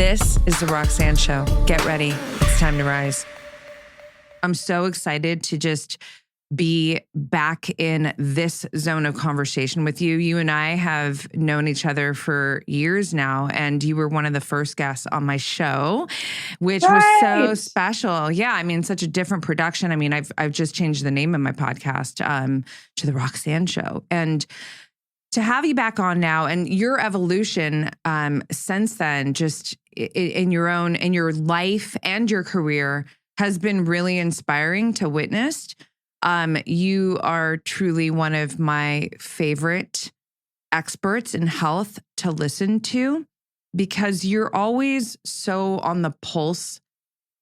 This is the Roxanne Show. Get ready. It's time to rise. I'm so excited to just be back in this zone of conversation with you. You and I have known each other for years now, and you were one of the first guests on my show, which was so special. Yeah, I mean, such a different production. I mean, I've just changed the name of my podcast to the Roxanne Show, and to have you back on now and your evolution since then, just in your life and your career, has been really inspiring to witness. You are truly one of my favorite experts in health to listen to, because you're always so on the pulse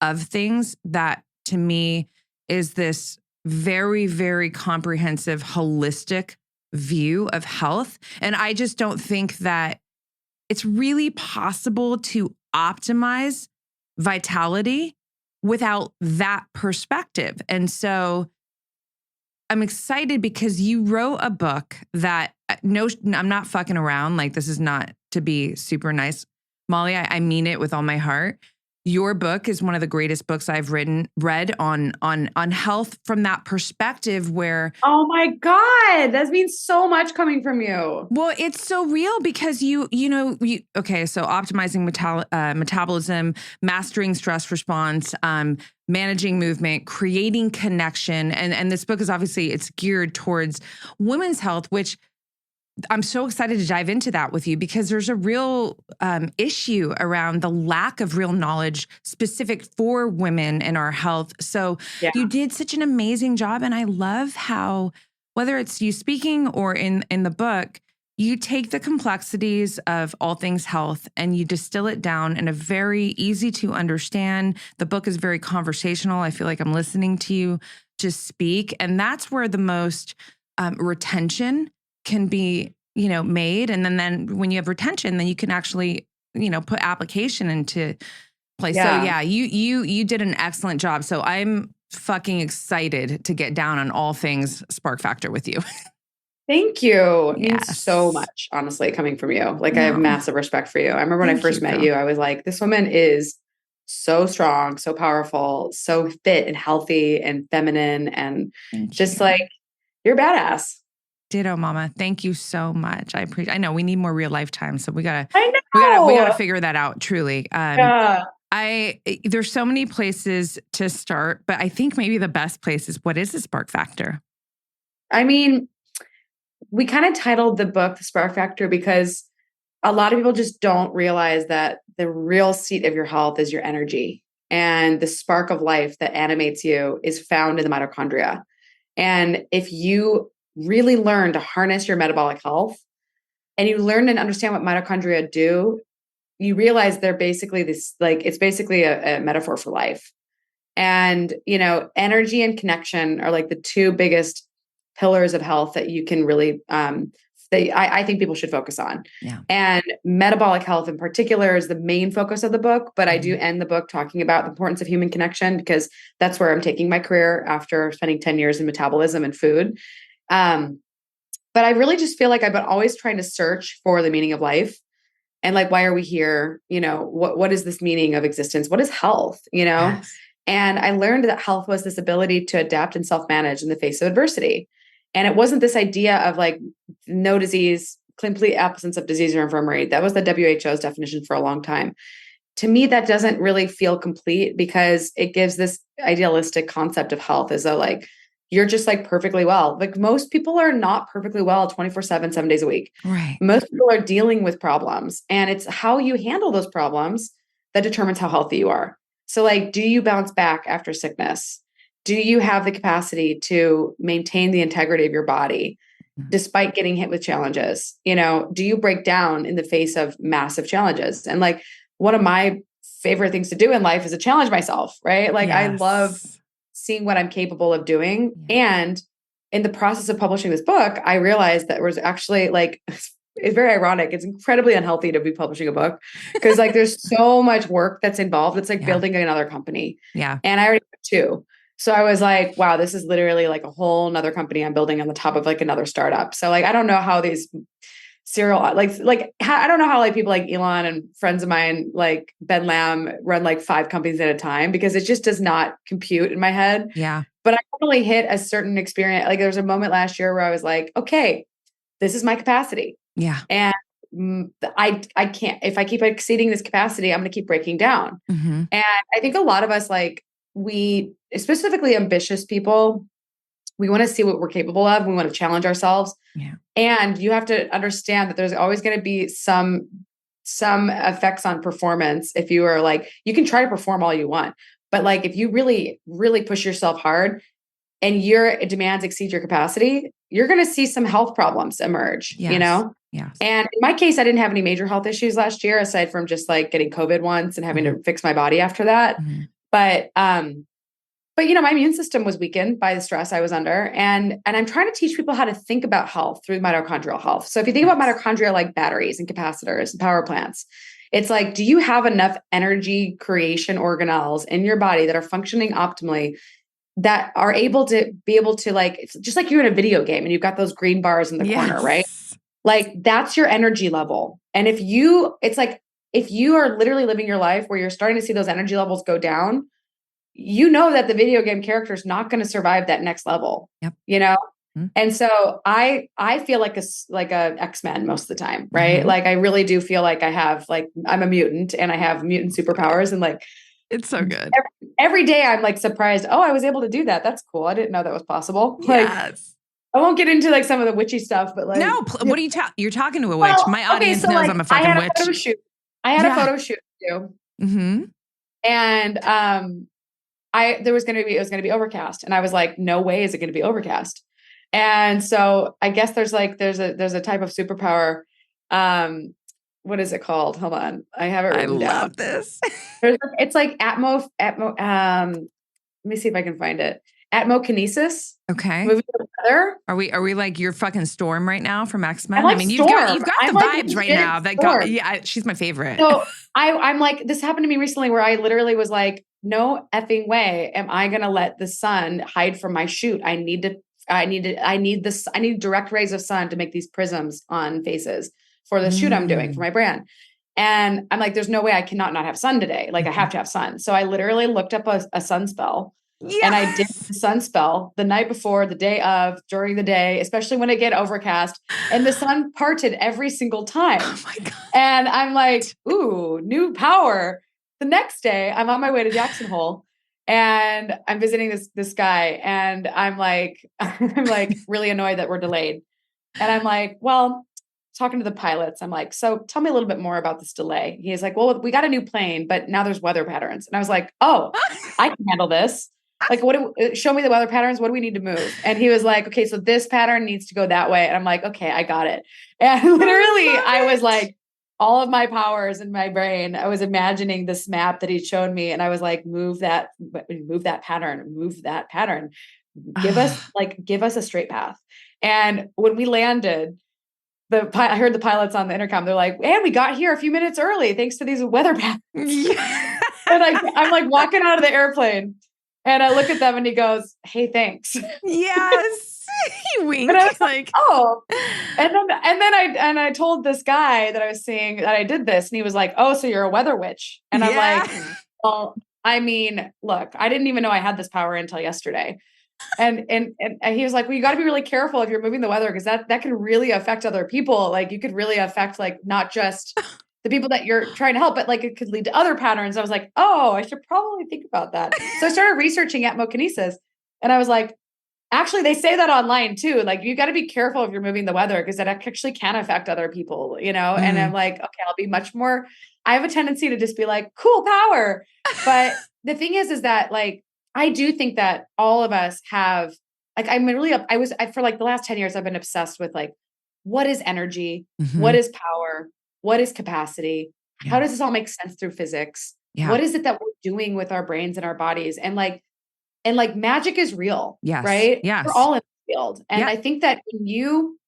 of things that, to me, is this very, very comprehensive, holistic view of health. And I just don't think that it's really possible to optimize vitality without that perspective. And so I'm excited because you wrote a book that, no, I'm not fucking around. Like, this is not to be super nice. Molly, I mean it with all my heart. Your book is one of the greatest books I've read on health from that perspective where... Oh my God, that means so much coming from you. Well, it's so real because okay, so optimizing metabolism, mastering stress response, managing movement, creating connection. And this book is obviously, it's geared towards women's health, which I'm so excited to dive into that with you, because there's a real issue around the lack of real knowledge specific for women and our health. So You did such an amazing job. And I love how, whether it's you speaking or in the book, you take the complexities of all things health and you distill it down in a very easy to understand. The book is very conversational. I feel like I'm listening to you just speak. And that's where the most retention can be, made. And then when you have retention, then you can actually, put application into place. Yeah. So yeah, you did an excellent job. So I'm fucking excited to get down on all things Spark Factor with you. Thank you. It means so much, honestly, coming from you. Like, I have massive respect for you. I remember when I first met you, I was like, this woman is so strong, so powerful, so fit and healthy and feminine, and like, you're badass. Ditto, mama. Thank you so much. I appreciate. I know we need more real life time, so we gotta figure that out. Truly, there's so many places to start, but I think maybe the best place is, what is the Spark Factor? I mean, we kind of titled the book The Spark Factor because a lot of people just don't realize that the real seat of your health is your energy, and the spark of life that animates you is found in the mitochondria. And if you really learn to harness your metabolic health and you learn and understand what mitochondria do, you realize they're basically this, like, it's basically a metaphor for life. And, energy and connection are like the two biggest pillars of health that you can really, I think people should focus on. Yeah. And metabolic health in particular is the main focus of the book, but I do end the book talking about the importance of human connection, because that's where I'm taking my career after spending 10 years in metabolism and food. But I really just feel like I've been always trying to search for the meaning of life, and like, why are we here? What is this meaning of existence? What is health? Yes. And I learned that health was this ability to adapt and self-manage in the face of adversity. And it wasn't this idea of like no disease, complete absence of disease or infirmary. That was the WHO's definition for a long time. To me, that doesn't really feel complete, because it gives this idealistic concept of health as though like, you're just like perfectly well. Like, most people are not perfectly well 24/7, 7 days a week. Right. Most people are dealing with problems, and it's how you handle those problems that determines how healthy you are. So like, do you bounce back after sickness? Do you have the capacity to maintain the integrity of your body despite getting hit with challenges? Do you break down in the face of massive challenges? And like, one of my favorite things to do in life is to challenge myself, right? Like, I love seeing what I'm capable of doing. And in the process of publishing this book, I realized that it was actually like, it's very ironic. It's incredibly unhealthy to be publishing a book, because like, there's so much work that's involved. It's like building another company. Yeah. And I already have two. So I was like, wow, this is literally like a whole nother company I'm building on the top of like another startup. So like, I don't know how these serial, I don't know how like people like Elon and friends of mine, like Ben Lamb, run like 5 companies at a time, because it just does not compute in my head. Yeah. But I definitely hit a certain experience. Like there was a moment last year where I was like, okay, this is my capacity. Yeah. And I can't, if I keep exceeding this capacity, I'm going to keep breaking down. Mm-hmm. And I think a lot of us, like we, specifically ambitious people, we want to see what we're capable of. We want to challenge ourselves. Yeah. And you have to understand that there's always going to be some effects on performance. If you are like, you can try to perform all you want, but like, if you really, really push yourself hard and your demands exceed your capacity, you're going to see some health problems emerge, Yes. you know? Yes. And in my case, I didn't have any major health issues last year, aside from just like getting COVID once and having to fix my body after that. Mm-hmm. But you know, my immune system was weakened by the stress I was under. And I'm trying to teach people how to think about health through mitochondrial health. So if you think about mitochondria like batteries and capacitors and power plants, it's like, do you have enough energy creation organelles in your body that are functioning optimally, that are able to like, it's just like you're in a video game and you've got those green bars in the corner, right? Like that's your energy level. And if you are literally living your life where you're starting to see those energy levels go down, you know that the video game character is not going to survive that next level. Yep. You know? Mm-hmm. And so I feel like a X-Men most of the time, right? Mm-hmm. Like I really do feel like I'm a mutant and I have mutant superpowers, and like it's so good. Every day I'm like surprised. Oh, I was able to do that. That's cool. I didn't know that was possible. Yes. Like I won't get into like some of the witchy stuff, but like what are you're talking to a witch? My audience knows like, I'm a fucking witch. I had a photo shoot too. Mm-hmm. And it was going to be overcast. And I was like, no way is it going to be overcast. And so I guess there's a type of superpower. What is it called? Hold on. I have it written down. I love this. It's like Atmo, let me see if I can find it. Atmokinesis. Okay. Moving the weather. Are we like your fucking Storm right now from X-Men? Like I mean, Storm. you've got the vibes right now. She's my favorite. So I'm like, this happened to me recently where I literally was like, no effing way am I going to let the sun hide from my shoot. I need direct rays of sun to make these prisms on faces for the shoot I'm doing for my brand. And I'm like, there's no way I cannot not have sun today. Like I have to have sun. So I literally looked up a sun spell. Yes. And I did the sun spell the night before, the day of, during the day, especially when it get overcast, and the sun parted every single time. Oh my God. And I'm like, ooh, new power. The next day I'm on my way to Jackson Hole and I'm visiting this guy. And I'm like really annoyed that we're delayed. And I'm like, well, talking to the pilots, I'm like, so tell me a little bit more about this delay. He's like, well, we got a new plane, but now there's weather patterns. And I was like, oh, I can handle this. Like, show me the weather patterns. What do we need to move? And he was like, okay, so this pattern needs to go that way. And I'm like, okay, I got it. And literally I was like, all of my powers in my brain, I was imagining this map that he showed me. And I was like, move that pattern, give us a straight path. And when we landed, I heard the pilots on the intercom. They're like, and we got here a few minutes early, thanks to these weather patterns. Yeah. And I'm like walking out of the airplane and I look at them and he goes, hey, thanks. Yes. He winked. And I was like, oh, and then I told this guy that I was seeing that I did this, and he was like, oh, so you're a weather witch. And I'm like, well, I mean, look, I didn't even know I had this power until yesterday. And he was like, well, you got to be really careful if you're moving the weather, because that can really affect other people. Like you could really affect like not just the people that you're trying to help, but like it could lead to other patterns. I was like, oh, I should probably think about that. So I started researching atmokinesis, and I was like, actually, they say that online too. Like you got to be careful if you're moving the weather, because that actually can affect other people, you know? Mm. And I'm like, okay, I'll be much more, I have a tendency to just be like, cool power. But the thing is that like, I do think that all of us have, like, for like the last 10 years, I've been obsessed with like, what is energy? Mm-hmm. What is power? What is capacity? Yeah. How does this all make sense through physics? Yeah. What is it that we're doing with our brains and our bodies? And like magic is real, yes. Right? Yes. We're all in the field. And I think that when you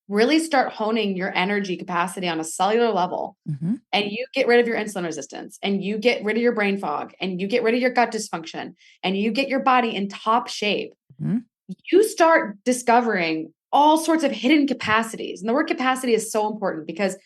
really start honing your energy capacity on a cellular level, mm-hmm. and you get rid of your insulin resistance, and you get rid of your brain fog, and you get rid of your gut dysfunction, and you get your body in top shape, mm-hmm. you start discovering all sorts of hidden capacities. And the word capacity is so important because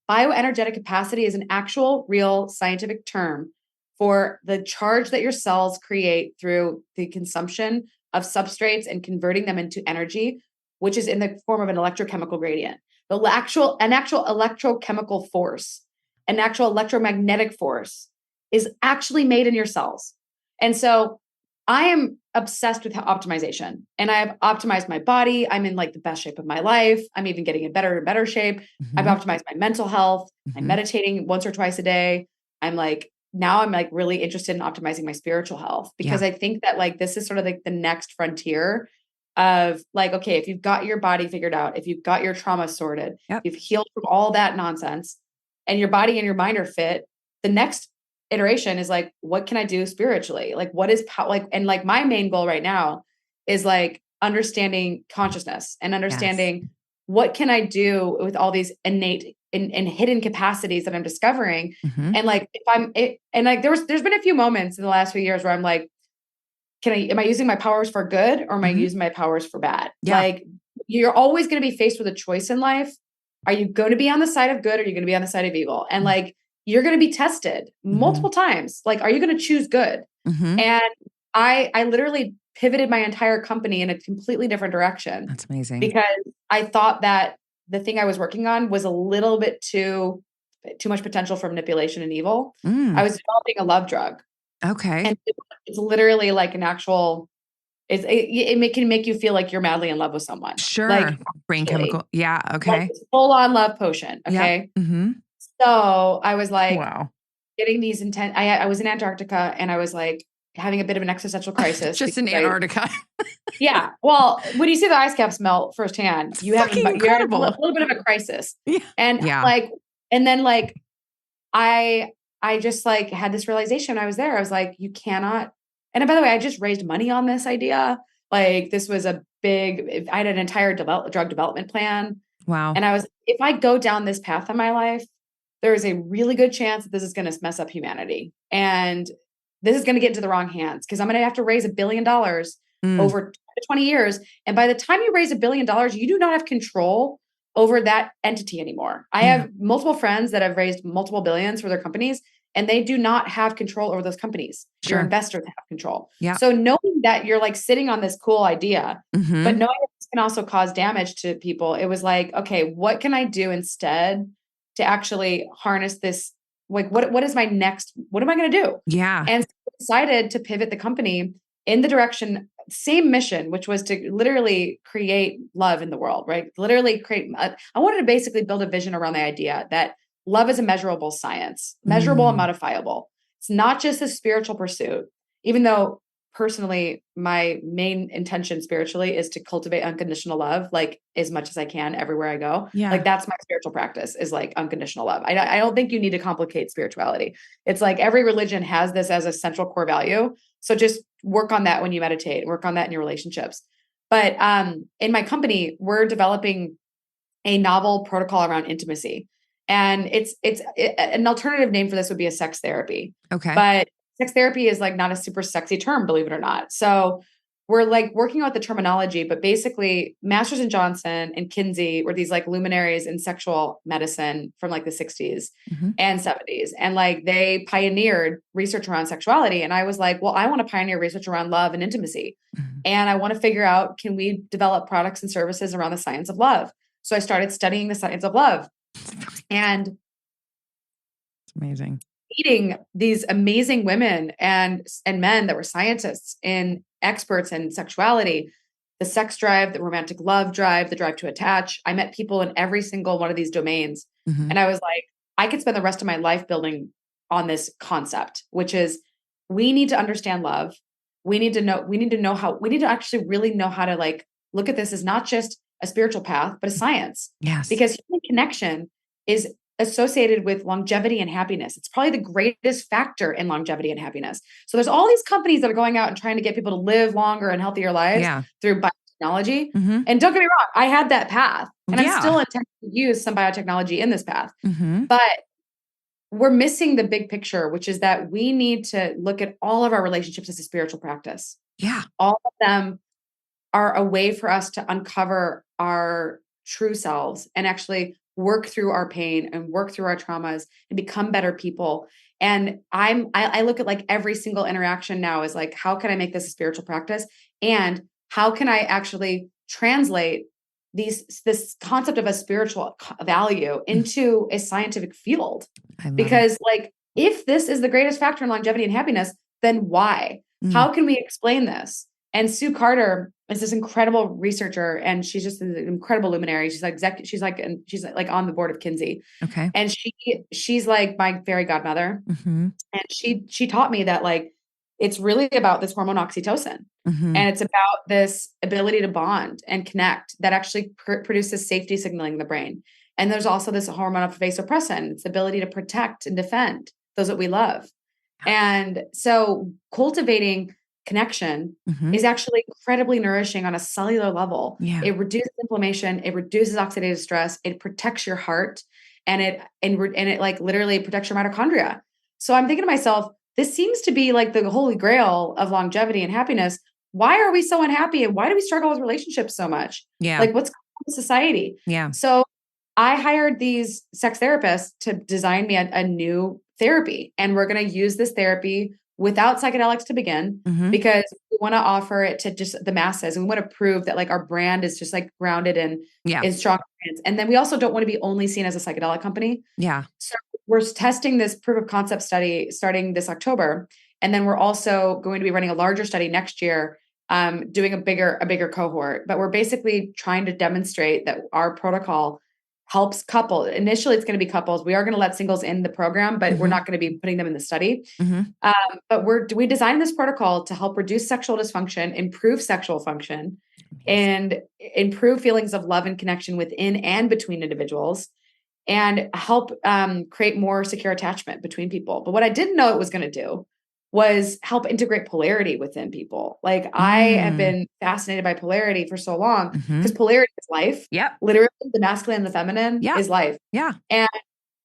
bioenergetic capacity is an actual, real scientific term for the charge that your cells create through the consumption of substrates and converting them into energy, which is in the form of an electrochemical gradient. An actual electrochemical force, an actual electromagnetic force is actually made in your cells. And so I am obsessed with optimization, and I've optimized my body. I'm in like the best shape of my life. I'm even getting in better and better shape. I've optimized my mental health. I'm meditating once or twice a day. I'm like really interested in optimizing my spiritual health because I think that like this is sort of like the next frontier of like, okay, if you've got your body figured out, if you've got your trauma sorted, you've healed from all that nonsense, and your body and your mind are fit, the next iteration is like, what can I do spiritually? Like, what is and like my main goal right now is like understanding consciousness and understanding what can I do with all these innate and hidden capacities that I'm discovering. And like, and like, there's been a few moments in the last few years where I'm like, am I using my powers for good or am I using my powers for bad? Like, you're always going to be faced with a choice in life. Are you going to be on the side of good or are you going to be on the side of evil? And like, you're going to be tested multiple times. Like, are you going to choose good? And I literally pivoted my entire company in a completely different direction. That's amazing. Because I thought that the thing I was working on was a little bit too much potential for manipulation and evil. I was developing a love drug. Okay. And it's literally like an actual, it can make you feel like you're madly in love with someone. Sure. Like, brain actually, chemical. Yeah. Okay. like full on love potion. Okay. So I was like, wow. getting these intense, I was in Antarctica and I was like having a bit of an existential crisis. Just in Antarctica. Yeah. Well, when you see the ice caps melt firsthand, It's you're incredible. a little bit of a crisis. Yeah. And like, and then like, I just like had this realization when I was there. I was like, you cannot. And by the way, I just raised money on this idea. Like this was I had an entire drug development plan. Wow. And I was, if I go down this path in my life, there is a really good chance that this is going to mess up humanity. And this is going to get into the wrong hands because I'm going to have to raise $1 billion over 20 years. And by the time you raise $1 billion, you do not have control over that entity anymore. I have multiple friends that have raised multiple billions for their companies, and they do not have control over those companies. Your investors have control. So knowing that you're like sitting on this cool idea, but knowing that this can also cause damage to people, it was like, okay, what can I do instead to actually harness this? Like, what is my next, what am I going to do? Yeah. And so I decided to pivot the company in the direction, same mission, which was to literally create love in the world, right? Literally I wanted to basically build a vision around the idea that love is a measurable science, measurable and modifiable. It's not just a spiritual pursuit, even though personally, my main intention spiritually is to cultivate unconditional love, like as much as I can everywhere I go. Yeah. Like that's my spiritual practice is like unconditional love. I don't think you need to complicate spirituality. It's like every religion has this as a central core value. So just work on that when you meditate, work on that in your relationships. But in my company, we're developing a novel protocol around intimacy. And it's an alternative name for this would be a sex therapy. Okay. But sex therapy is like not a super sexy term, believe it or not. So we're like working out the terminology, but basically Masters and Johnson and Kinsey were these like luminaries in sexual medicine from like the 60s and 70s. And like they pioneered research around sexuality. And I was like, well, I want to pioneer research around love and intimacy. And I want to figure out, can we develop products and services around the science of love? So I started studying the science of love. And it's amazing. Meeting these amazing women and men that were scientists and experts in sexuality, the sex drive, the romantic love drive, the drive to attach. I met people in every single one of these domains. And I was like, I could spend the rest of my life building on this concept, which is we need to understand love. We need to actually really know how to like look at this as not just a spiritual path, but a science. Yes. Because human connection is associated with longevity and happiness. It's probably the greatest factor in longevity and happiness. So there's all these companies that are going out and trying to get people to live longer and healthier lives through biotechnology. And don't get me wrong, I had that path and I'm still intending to use some biotechnology in this path, but we're missing the big picture, which is that we need to look at all of our relationships as a spiritual practice. Yeah. All of them are a way for us to uncover our true selves and actually work through our pain and work through our traumas and become better people. And I look at like every single interaction now is like, how can I make this a spiritual practice? And how can I actually translate this concept of a spiritual value into a scientific field? Because like, if this is the greatest factor in longevity and happiness, then why? How can we explain this? And Sue Carter is this incredible researcher, and she's just an incredible luminary. She's like she's like on the board of Kinsey. Okay. And she's like my fairy godmother. And she taught me that like it's really about this hormone oxytocin. And it's about this ability to bond and connect that actually produces safety signaling in the brain. And there's also this hormone of vasopressin. It's the ability to protect and defend those that we love. And so cultivating connection is actually incredibly nourishing on a cellular level. It reduces inflammation. It reduces oxidative stress. It protects your heart, and it like literally protects your mitochondria. So I'm thinking to myself, this seems to be like the holy grail of longevity and happiness. Why are we so unhappy? And why do we struggle with relationships so much? Like what's going on in society? So I hired these sex therapists to design me a new therapy. And we're going to use this therapy without psychedelics to begin, because we want to offer it to just the masses. And we want to prove that like our brand is just like grounded in strong brands. And then we also don't want to be only seen as a psychedelic company. So we're testing this proof of concept study starting this October. And then we're also going to be running a larger study next year, doing a bigger cohort. But we're basically trying to demonstrate that our protocol helps couples. Initially, it's going to be couples. We are going to let singles in the program, but we're not going to be putting them in the study. But we designed this protocol to help reduce sexual dysfunction, improve sexual function, and improve feelings of love and connection within and between individuals, and help create more secure attachment between people. But what I didn't know it was going to do was help integrate polarity within people. Like I have been fascinated by polarity for so long, because polarity is life. Literally the masculine and the feminine is life. And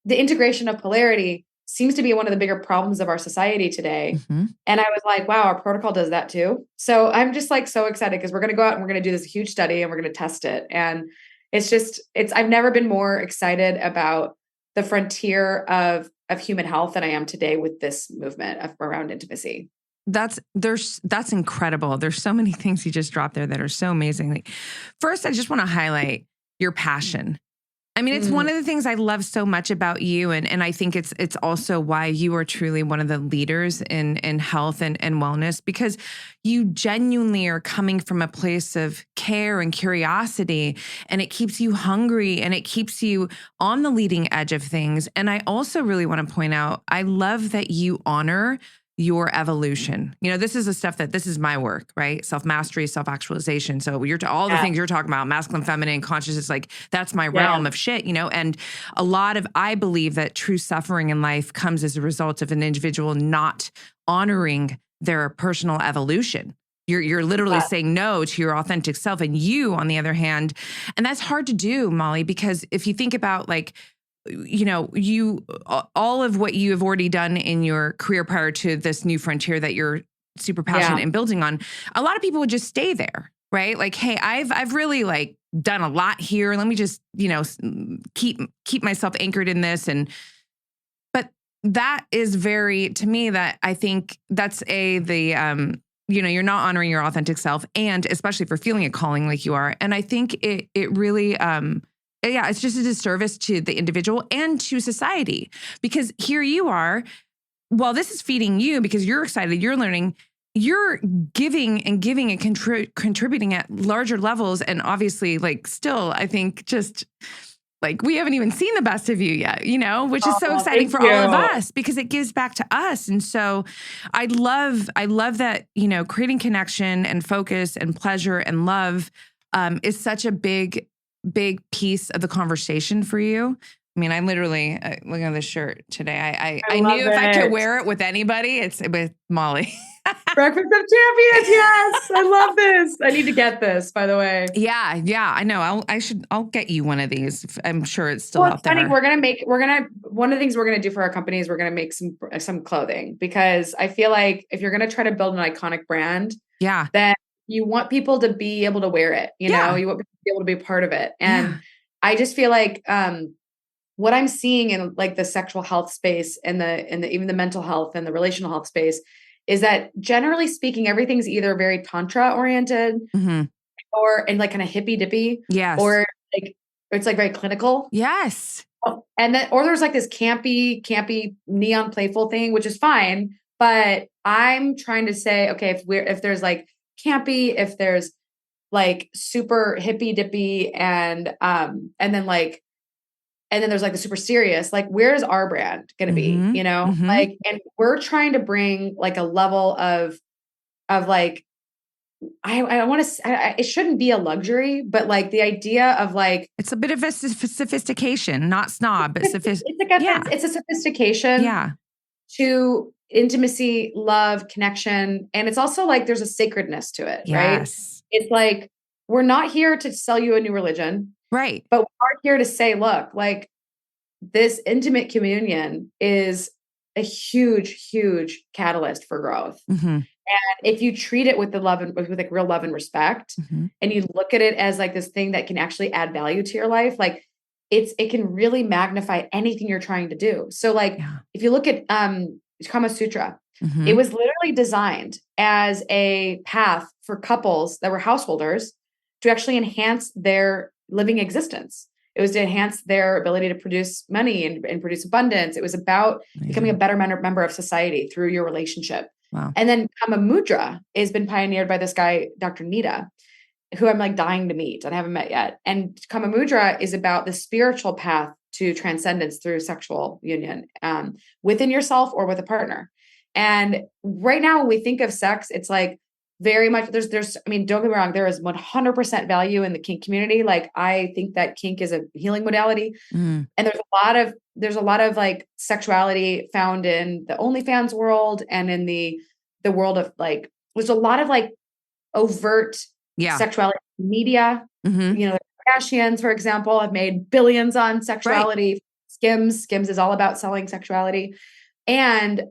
the integration of polarity seems to be one of the bigger problems of our society today. And I was like, wow, our protocol does that too. So I'm just like so excited, because we're going to go out and we're going to do this huge study and we're going to test it. And I've never been more excited about the frontier of human health than I am today with this movement around intimacy. That's incredible. There's so many things you just dropped there that are so amazing. First, I just want to highlight your passion. I mean, it's one of the things I love so much about you. And I think it's also why you are truly one of the leaders in health and wellness, because you genuinely are coming from a place of care and curiosity, and it keeps you hungry and it keeps you on the leading edge of things. And I also really want to point out, I love that you honor your evolution. You know, this is my work, right? Self-mastery, self-actualization. So all the things you're talking about, masculine, feminine, consciousness, like that's my realm of shit, you know? And I believe that true suffering in life comes as a result of an individual not honoring their personal evolution. You're literally saying no to your authentic self. And you, on the other hand, and that's hard to do, Molly, because if you think about like, you know, all of what you have already done in your career prior to this new frontier that you're super passionate in building on, a lot of people would just stay there, right? Like, hey, I've really like done a lot here. Let me just, you know, keep myself anchored in this. But that is to me, that I think that's you know, you're not honoring your authentic self, and especially for feeling a calling like you are. And I think it really, it's just a disservice to the individual and to society, because here you are, while this is feeding you because you're excited, you're learning, you're giving and contributing at larger levels. And obviously, like, still, I think just like we haven't even seen the best of you yet, you know, which is so exciting for all of us, because it gives back to us. And so I love that, you know, creating connection and focus and pleasure and love is such a big piece of the conversation for you. I mean, I literally, look at this shirt today. I knew if I could wear it with anybody, it's with Molly. Breakfast of Champions. Yes. I love this. I need to get this, by the way. Yeah. I know. I'll get you one of these. I'm sure it's still out there. Funny. One of the things we're going to do for our company is we're going to make some clothing, because I feel like if you're going to try to build an iconic brand, then you want people to be able to wear it, you know, you want people to be able to be a part of it. And I just feel like, what I'm seeing in like the sexual health space and even the mental health and the relational health space is that generally speaking, everything's either very tantra oriented or and like kind of hippy dippy, or like it's like very clinical. Yes. And then, or there's like this campy neon playful thing, which is fine. But I'm trying to say, okay, if there's like campy, if there's like super hippy dippy and then there's like the super serious, like where's our brand going to be, you know, like, and we're trying to bring like a level of like, I want to, it shouldn't be a luxury, but like the idea of like, it's a bit of a sophistication, not snob, but it's a sophistication to intimacy, love, connection. And it's also like, there's a sacredness to it, right? It's like, we're not here to sell you a new religion. Right. But we are here to say, look, like this intimate communion is a huge, huge catalyst for growth. And if you treat it with the love and with like real love and respect, and you look at it as like this thing that can actually add value to your life, like it can really magnify anything you're trying to do. So like, if you look at Kama Sutra, it was literally designed as a path for couples that were householders to actually enhance their living existence. It was to enhance their ability to produce money and produce abundance. It was about becoming a better member of society through your relationship. Wow. And then Kama Mudra has been pioneered by this guy, Dr. Nita, who I'm like dying to meet and I haven't met yet. And Kama Mudra is about the spiritual path to transcendence through sexual union within yourself or with a partner. And right now, when we think of sex, it's like very much there's, I mean, don't get me wrong, there is 100% value in the kink community. Like, I think that kink is a healing modality. And there's a lot of like sexuality found in the OnlyFans world and in the world of like, there's a lot of like overt sexuality media. You know, the Kardashians, for example, have made billions on sexuality. Skims is all about selling sexuality. And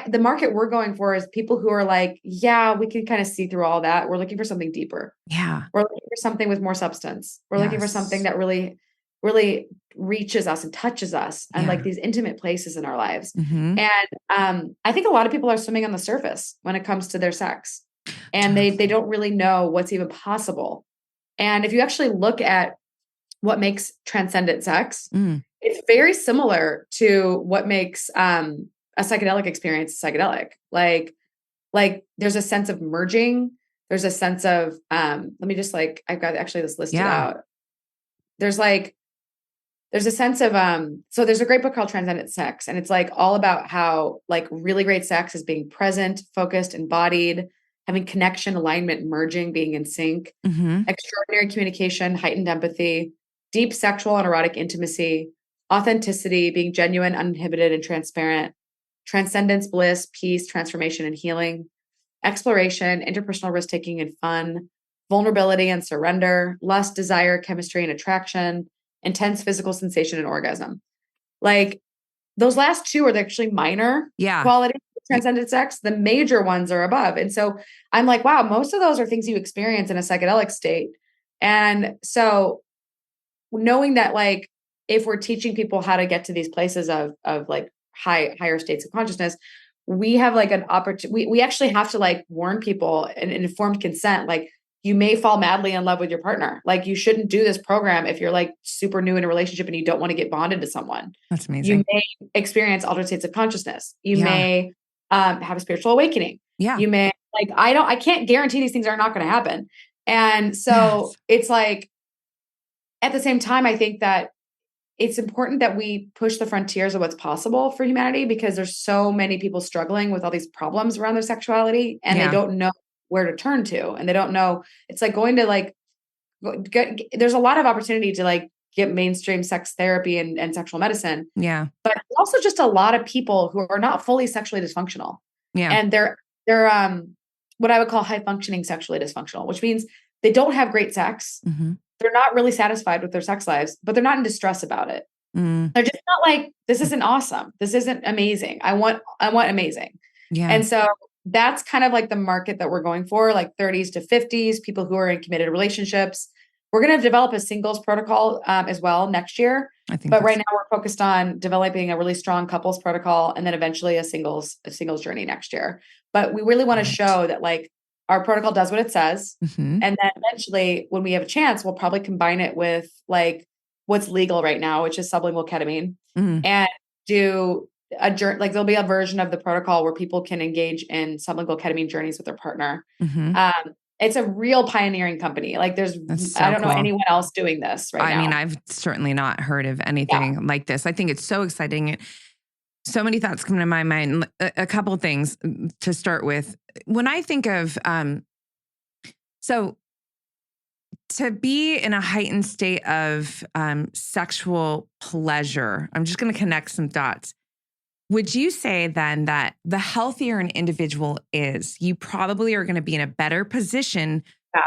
the market we're going for is people who are like, yeah, we can kind of see through all that. We're looking for something deeper. Yeah. We're looking for something with more substance. We're looking for something that really, really reaches us and touches us and like these intimate places in our lives. And I think a lot of people are swimming on the surface when it comes to their sex. And they don't really know what's even possible. And if you actually look at what makes transcendent sex, it's very similar to what makes a psychedelic experience psychedelic. Like there's a sense of merging. There's a sense of, let me just like, I've got actually this listed out. There's a sense of, so there's a great book called Transcendent Sex. And it's like all about how like really great sex is being present, focused, embodied, having connection, alignment, merging, being in sync, extraordinary communication, heightened empathy, deep sexual and erotic intimacy, authenticity, being genuine, uninhibited, and transparent, transcendence, bliss, peace, transformation, and healing, exploration, interpersonal risk-taking and fun, vulnerability and surrender, lust, desire, chemistry, and attraction, intense physical sensation and orgasm. Like those last two are actually minor qualities of transcendent sex. The major ones are above. And so I'm like, wow, most of those are things you experience in a psychedelic state. And so knowing that, like, if we're teaching people how to get to these places of like higher states of consciousness, we have like an opportunity. We actually have to like warn people and informed consent. Like, you may fall madly in love with your partner. Like, you shouldn't do this program if you're like super new in a relationship and you don't want to get bonded to someone. That's amazing. You may experience altered states of consciousness. You may have a spiritual awakening. You may like, I can't guarantee these things are not going to happen. And so it's like, at the same time, I think that it's important that we push the frontiers of what's possible for humanity, because there's so many people struggling with all these problems around their sexuality and they don't know where to turn to. And they don't know, it's like going to like, there's a lot of opportunity to like get mainstream sex therapy and sexual medicine. But also just a lot of people who are not fully sexually dysfunctional. And they're what I would call high functioning sexually dysfunctional, which means they don't have great sex. They're not really satisfied with their sex lives, but they're not in distress about it. They're just not like, this isn't awesome. This isn't amazing. I want amazing. And so that's kind of like the market that we're going for, like 30s to 50s, people who are in committed relationships. We're going to develop a singles protocol as well next year. But right now we're focused on developing a really strong couples protocol and then eventually a singles journey next year. But we really want to show that like our protocol does what it says. And then eventually when we have a chance, we'll probably combine it with like what's legal right now, which is sublingual ketamine, and do a journey. Like there'll be a version of the protocol where people can engage in sublingual ketamine journeys with their partner. It's a real pioneering company. Like I don't know anyone else doing this right now. I mean, I've certainly not heard of anything like this. I think it's so exciting. So many thoughts come to my mind. A couple of things to start with. When I think of, so to be in a heightened state of sexual pleasure, I'm just going to connect some dots. Would you say then that the healthier an individual is, you probably are going to be in a better position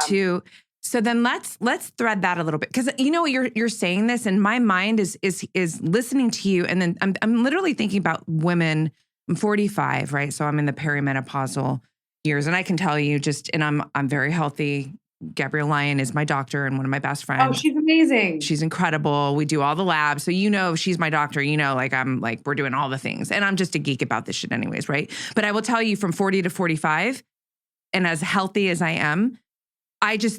to? So then let's thread that a little bit, because you know you're saying this, and my mind is listening to you, and then I'm literally thinking about women. I'm 45, right? So I'm in the perimenopausal years, and I can tell you and I'm very healthy. Gabrielle Lyon is my doctor and one of my best friends. Oh, she's amazing. She's incredible. We do all the labs. So, she's my doctor, like I'm like, we're doing all the things, and I'm just a geek about this shit anyways. Right. But I will tell you, from 40 to 45 and as healthy as I am,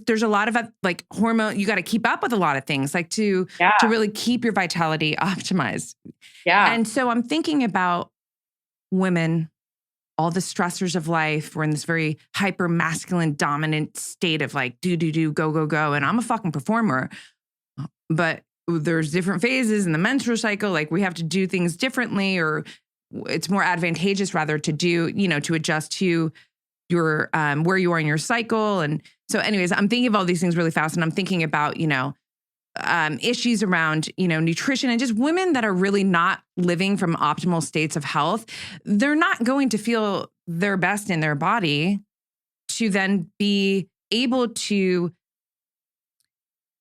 there's a lot of like hormone, you got to keep up with a lot of things like to really keep your vitality optimized. Yeah. And so I'm thinking about women, all the stressors of life. We're in this very hyper masculine dominant state of like, do, go. And I'm a fucking performer, but there's different phases in the menstrual cycle. Like we have to do things differently, or it's more advantageous rather to do, to adjust to your, where you are in your cycle. And so anyways, I'm thinking of all these things really fast, and I'm thinking about, issues around, nutrition, and just women that are really not living from optimal states of health. They're not going to feel their best in their body to then be able to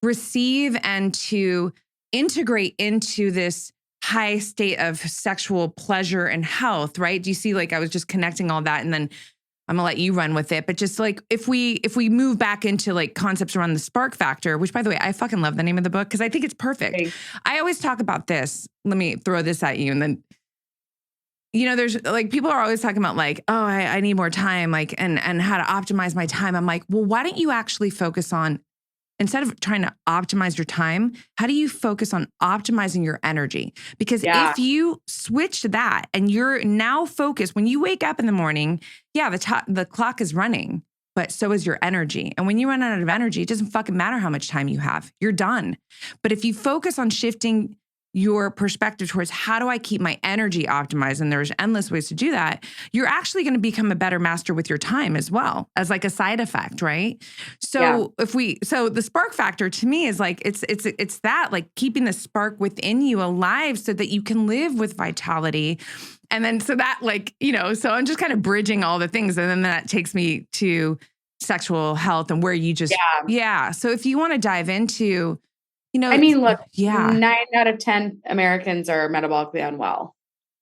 receive and to integrate into this high state of sexual pleasure and health, right? Do you see, like, I was just connecting all that, and then I'm gonna let you run with it. But just like, if we move back into like concepts around the spark factor, which by the way, I fucking love the name of the book because I think it's perfect. Thanks. I always talk about this. Let me throw this at you. And then, there's like, people are always talking about like, oh, I need more time, like, and how to optimize my time. I'm like, well, why don't you actually focus on, instead of trying to optimize your time, how do you focus on optimizing your energy? Because if you switch to that and you're now focused, when you wake up in the morning, the clock is running, but so is your energy. And when you run out of energy, it doesn't fucking matter how much time you have. You're done. But if you focus on shifting your perspective towards how do I keep my energy optimized, and there's endless ways to do that, you're actually going to become a better master with your time as well, as like a side effect, right? So so the spark factor to me is like, it's that, like, keeping the spark within you alive so that you can live with vitality. And then so that, like, so I'm just kind of bridging all the things, and then that takes me to sexual health and where you just so if you want to dive into, I mean, look, 9 out of 10 Americans are metabolically unwell.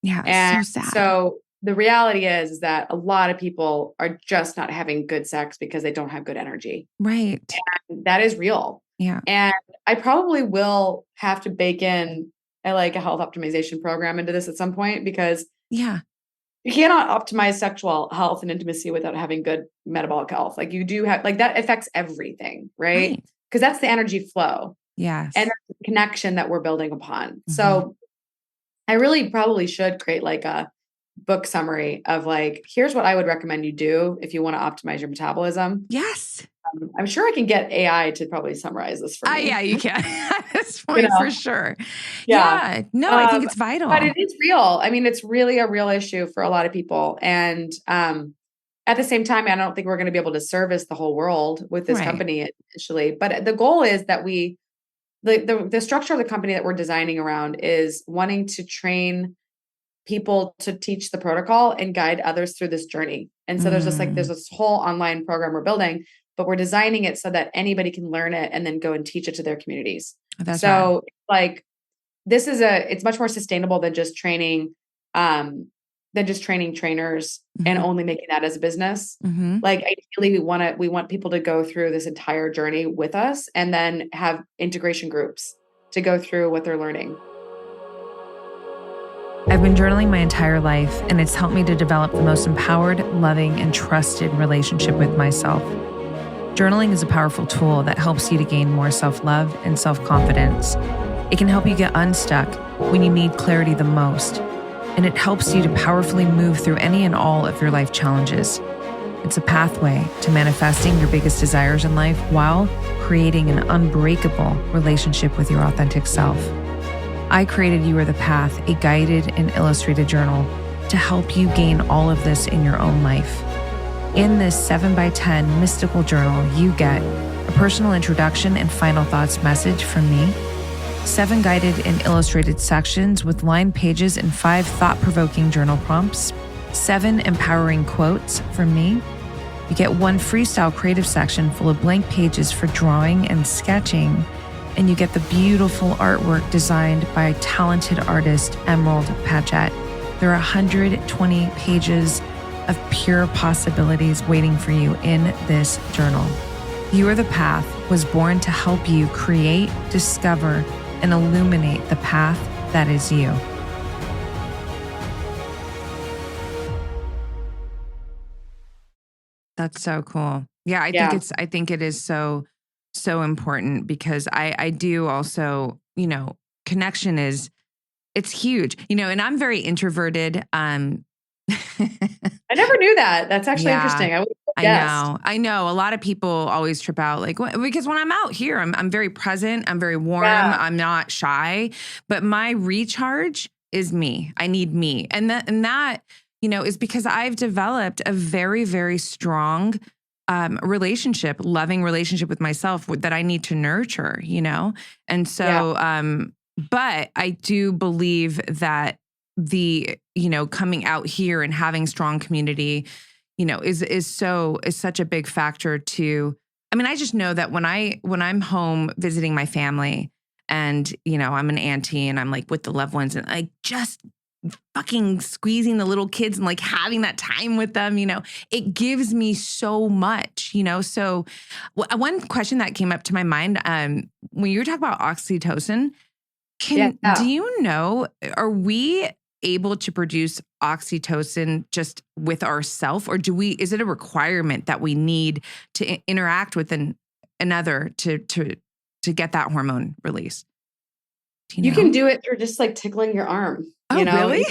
Yeah. And so sad. So the reality is that a lot of people are just not having good sex because they don't have good energy. Right. And that is real. Yeah. And I probably will have to bake in a health optimization program into this at some point, because you cannot optimize sexual health and intimacy without having good metabolic health. Like, you do have, like, that affects everything, right? Because that's the energy flow. Yes. And the connection that we're building upon. Mm-hmm. So I really probably should create like a book summary of like, here's what I would recommend you do if you want to optimize your metabolism. Yes. I'm sure I can get AI to probably summarize this for me. Yeah, you can at this point for sure. Yeah. No, I think it's vital. But it is real. I mean, it's really a real issue for a lot of people. And at the same time, I don't think we're going to be able to service the whole world with this company initially. But the goal is that the structure of the company that we're designing around is wanting to train people to teach the protocol and guide others through this journey. And so there's this whole online program we're building, but we're designing it so that anybody can learn it and then go and teach it to their communities. Like, it's much more sustainable than just training, than just training trainers and Mm-hmm. only making that as a business. Mm-hmm. Like ideally we want people to go through this entire journey with us and then have integration groups to go through what they're learning. I've been journaling my entire life, and it's helped me to develop the most empowered, loving, and trusted relationship with myself. Journaling is a powerful tool that helps you to gain more self-love and self-confidence. It can help you get unstuck when you need clarity the most, and it helps you to powerfully move through any and all of your life challenges. It's a pathway to manifesting your biggest desires in life while creating an unbreakable relationship with your authentic self. I created You Are the Path, a guided and illustrated journal to help you gain all of this in your own life. In this 7x10 mystical journal, you get a personal introduction and final thoughts message from me, 7 guided and illustrated sections with lined pages and 5 thought-provoking journal prompts, 7 empowering quotes from me. You get 1 freestyle creative section full of blank pages for drawing and sketching, and you get the beautiful artwork designed by talented artist Emerald Patchett. There are 120 pages of pure possibilities waiting for you in this journal. You Are the Path was born to help you create, discover, and illuminate the path that is you. That's so cool. Yeah, I think it is so important because I do also, connection it's huge. And I'm very introverted. I never knew that. That's actually interesting. I would have guessed. I know. A lot of people always trip out, because when I'm out here, I'm very present. I'm very warm. Yeah. I'm not shy. But my recharge is me. I need me, and that is because I've developed a very, very strong loving relationship with myself that I need to nurture. And so, but I do believe that the coming out here and having strong community is such a big factor to, I just know that when I'm home visiting my family and I'm an auntie and I'm like with the loved ones and I just fucking squeezing the little kids and like having that time with them, it gives me so much, so one question that came up to my mind when you were talking about oxytocin, do you know, are we able to produce oxytocin just with ourselves, or is it a requirement that we need to interact with another to get that hormone release? You can do it through just like tickling your arm. Oh, really?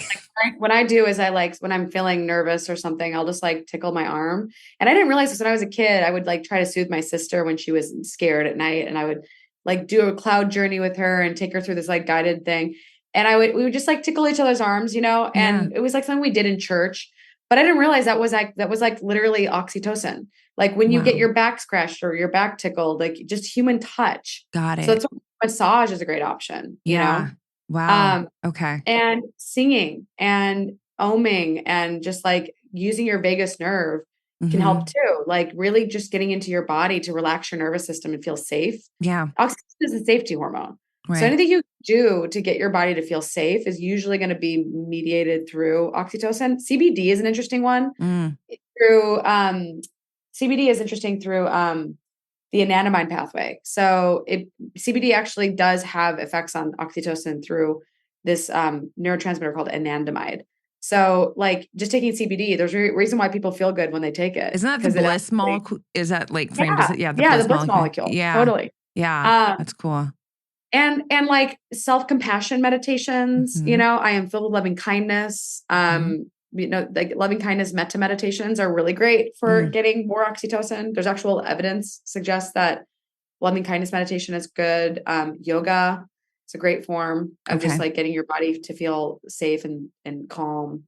What I do is when I'm feeling nervous or something, I'll just like tickle my arm. And I didn't realize this when I was a kid. I would like try to soothe my sister when she was scared at night, and I would like do a cloud journey with her and take her through this like guided thing. And we would just like tickle each other's arms, and it was like something we did in church, but I didn't realize that was like literally oxytocin. Like when you get your back scratched or your back tickled, like just human touch. Got it. So that's why massage is a great option, you know? Wow. Okay. And singing and oming and just like using your vagus nerve can help too. Like really just getting into your body to relax your nervous system and feel safe. Yeah. Oxytocin is a safety hormone. Right. So anything you do to get your body to feel safe is usually going to be mediated through oxytocin. CBD is an interesting one. CBD is interesting through the anandamide pathway. So CBD actually does have effects on oxytocin through this neurotransmitter called anandamide. So like just taking CBD, there's a reason why people feel good when they take it. Isn't that the bliss molecule? Is that like framed as it? Yeah, the bliss molecule. Yeah. Totally. Yeah. That's cool. And like self-compassion meditations, I am filled with loving kindness. Like loving kindness metta meditations are really great for getting more oxytocin. There's actual evidence suggests that loving kindness meditation is good. Yoga, it's a great form of just like getting your body to feel safe and calm.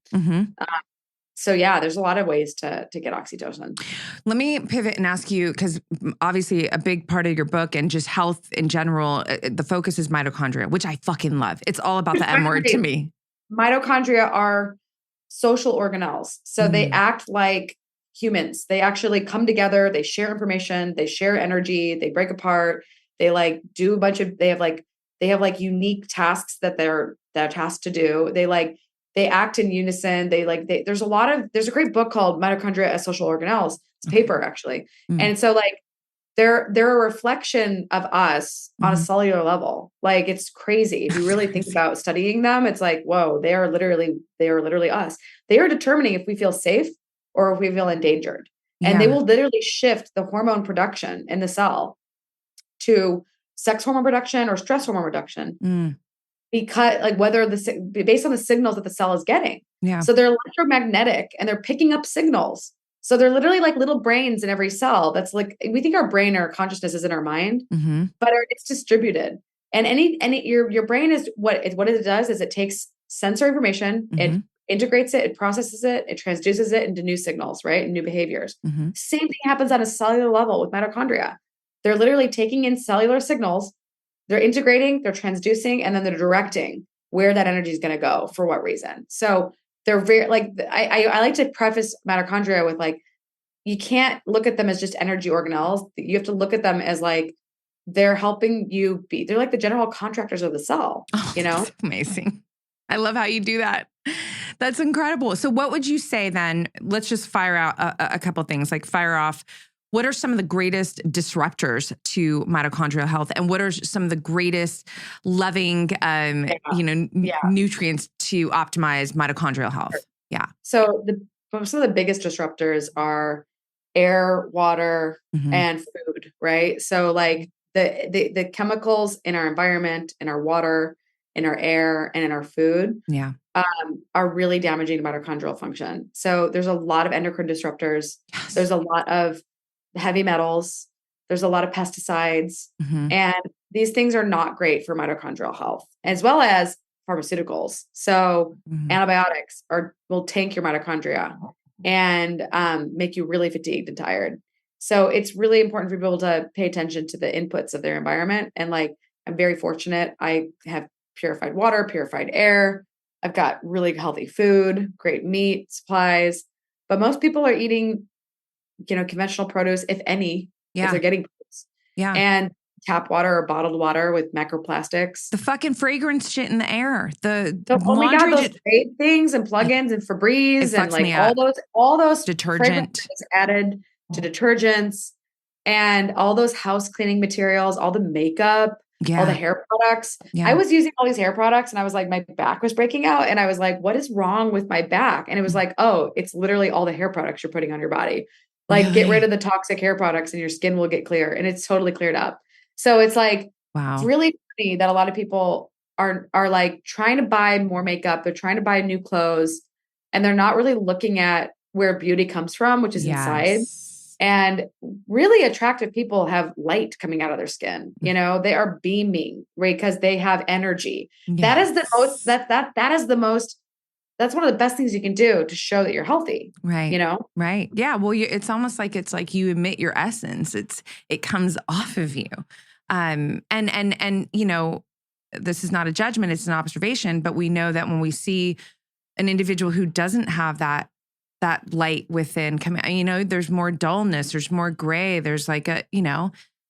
So yeah, there's a lot of ways to get oxytocin. Let me pivot and ask you, because obviously a big part of your book and just health in general, the focus is mitochondria, which I fucking love. It's all about the M word to me. Mitochondria are social organelles. So they act like humans. They actually come together, they share information, they share energy, they break apart. They like do a bunch of, they have like unique tasks that they're tasked to do. They like they act in unison. There's a great book called Mitochondria as Social Organelles. It's a paper actually. And so like, they're a reflection of us on a cellular level. Like it's crazy. If you really think about studying them, it's like, whoa, they are literally us. They are determining if we feel safe or if we feel endangered. And they will literally shift the hormone production in the cell to sex hormone production or stress hormone production. Because like based on the signals that the cell is getting. Yeah. So they're electromagnetic and they're picking up signals. So they're literally like little brains in every cell. That's like, we think our brain or consciousness is in our mind, but it's distributed. And your brain is what it does is it takes sensory information, it integrates it, it processes it, it transduces it into new signals, right? And new behaviors. Same thing happens on a cellular level with mitochondria. They're literally taking in cellular signals, they're integrating, they're transducing, and then they're directing where that energy is going to go for what reason. So they're very like, I like to preface mitochondria with like, you can't look at them as just energy organelles. You have to look at them as like, they're helping you they're like the general contractors of the cell, you know? That's amazing. I love how you do that. That's incredible. So what would you say then? Let's just fire out a couple of things, like fire off. What are some of the greatest disruptors to mitochondrial health? And what are some of the greatest loving, nutrients to optimize mitochondrial health? Yeah. So some of the biggest disruptors are air, water, and food, right? So like the chemicals in our environment, in our water, in our air, and in our food, are really damaging mitochondrial function. So there's a lot of endocrine disruptors. Yes. There's a lot of heavy metals. There's a lot of pesticides. And these things are not great for mitochondrial health, as well as pharmaceuticals. So antibiotics will tank your mitochondria and make you really fatigued and tired. So it's really important for people to pay attention to the inputs of their environment. And like, I'm very fortunate. I have purified water, purified air. I've got really healthy food, great meat supplies, but most people are eating, conventional produce, if any, if they're getting produce. Yeah. And tap water or bottled water with macroplastics. The fucking fragrance shit in the air. Oh my God, those trade things and plugins and Febreze and like all those detergent added to detergents and all those house cleaning materials, all the makeup, all the hair products. I was using all these hair products and I was like, my back was breaking out. And I was like, what is wrong with my back? And it was like, oh, it's literally all the hair products you're putting on your body. Like get rid of the toxic hair products and your skin will get clear. And it's totally cleared up. So it's like, it's really funny that a lot of people are like trying to buy more makeup. They're trying to buy new clothes and they're not really looking at where beauty comes from, which is inside. And really attractive people have light coming out of their skin. They are beaming, right? Because they have energy. That is the most, that is the most, that's one of the best things you can do to show that you're healthy. Right. Right. Yeah. Well, it's almost like you emit your essence. It comes off of you. And this is not a judgment, it's an observation, but we know that when we see an individual who doesn't have that light within coming, there's more dullness, there's more gray, there's like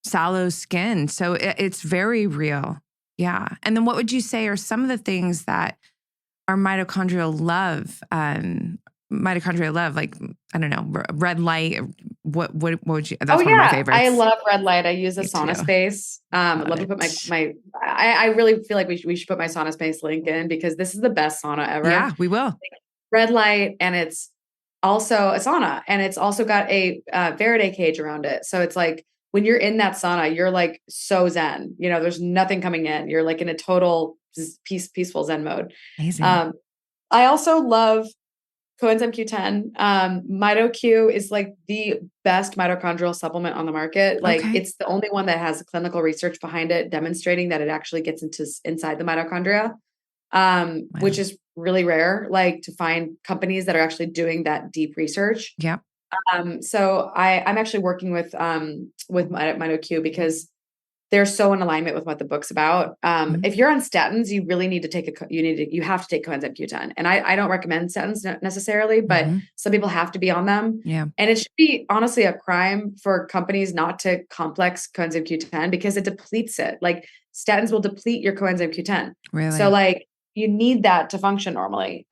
sallow skin. So it's very real. Yeah. And then what would you say are some of the things that our mitochondrial love, like, I don't know, red light. What would you, that's one of my favorites. I love red light. I use a sauna space. I'd love to put I really feel like we should put my sauna space link in because this is the best sauna ever. Yeah, we will. Red light. And it's also a sauna and it's also got a Faraday cage around it. So it's like, when you're in that sauna, you're like so zen, there's nothing coming in. You're like in a total peaceful zen mode. Amazing. I also love coenzyme Q10. MitoQ is like the best mitochondrial supplement on the market. Like it's the only one that has clinical research behind it, demonstrating that it actually gets inside the mitochondria, which is really rare, like to find companies that are actually doing that deep research. Yeah. So I'm actually working with MitoQ because they're so in alignment with what the book's about. If you're on statins, you really need to you have to take coenzyme Q10. And I don't recommend statins necessarily, but some people have to be on them. Yeah. And it should be honestly a crime for companies not to complex coenzyme Q10 because it depletes it. Like statins will deplete your coenzyme Q10. Really? So like, you need that to function normally.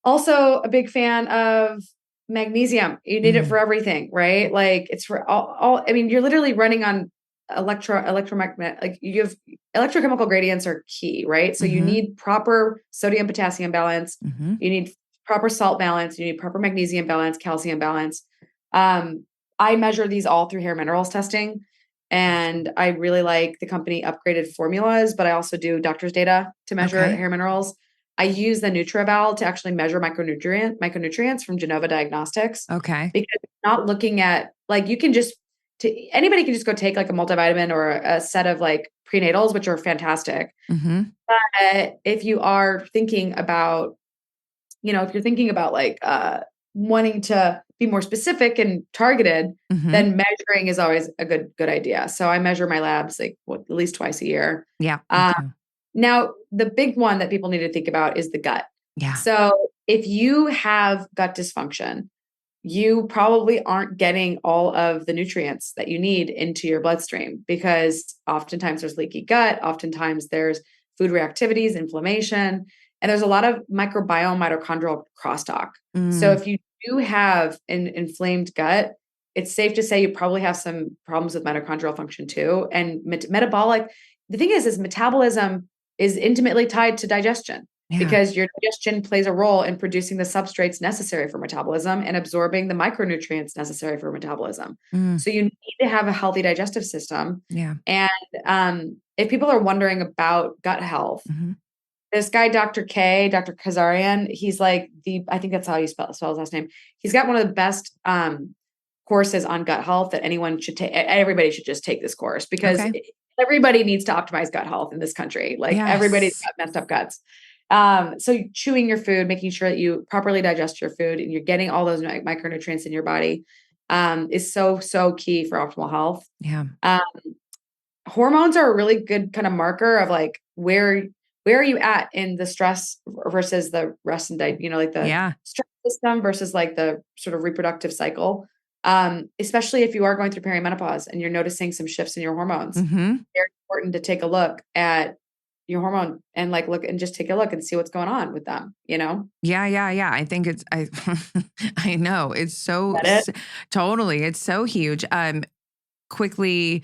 Also a big fan of magnesium. You need it for everything, right? Like it's for all, I mean, you're literally running on electromagnetic, like you have electrochemical gradients are key, right? So you need proper sodium potassium balance. You need proper salt balance. You need proper magnesium balance, calcium balance. I measure these all through hair minerals testing. And I really like the company Upgraded Formulas, but I also do doctor's data to measure hair minerals. I use the NutriBal to actually measure micronutrients from Genova Diagnostics. Okay. Because not looking at, like, you can just, anybody can just go take like a multivitamin or a set of like prenatals, which are fantastic. But if you are thinking about, if you're thinking about like wanting to be more specific and targeted, then measuring is always a good idea. So I measure my labs like at least twice a year. Yeah. Now, the big one that people need to think about is the gut. Yeah. So if you have gut dysfunction, you probably aren't getting all of the nutrients that you need into your bloodstream, because oftentimes there's leaky gut. Oftentimes there's food reactivities, inflammation, and there's a lot of microbiome mitochondrial crosstalk. So if you do have an inflamed gut, it's safe to say you probably have some problems with mitochondrial function too. And metabolic, the thing is metabolism is intimately tied to digestion. Because your digestion plays a role in producing the substrates necessary for metabolism and absorbing the micronutrients necessary for metabolism. So you need to have a healthy digestive system. And if people are wondering about gut health, this guy, Dr. Kazarian, he's like I think that's how you spell his last name. He's got one of the best courses on gut health that anyone should take. Everybody should just take this course, because everybody needs to optimize gut health in this country. Like everybody's got messed up guts. So chewing your food, making sure that you properly digest your food and you're getting all those micronutrients in your body, is so key for optimal health. Hormones are a really good kind of marker of like, where are you at in the stress versus the rest and like the stress system versus like the sort of reproductive cycle. Especially if you are going through perimenopause and you're noticing some shifts in your hormones, very important to take a look at your hormone and like look and just take a look and see what's going on with them, Yeah. I think I know it's so totally. It's so huge. Quickly,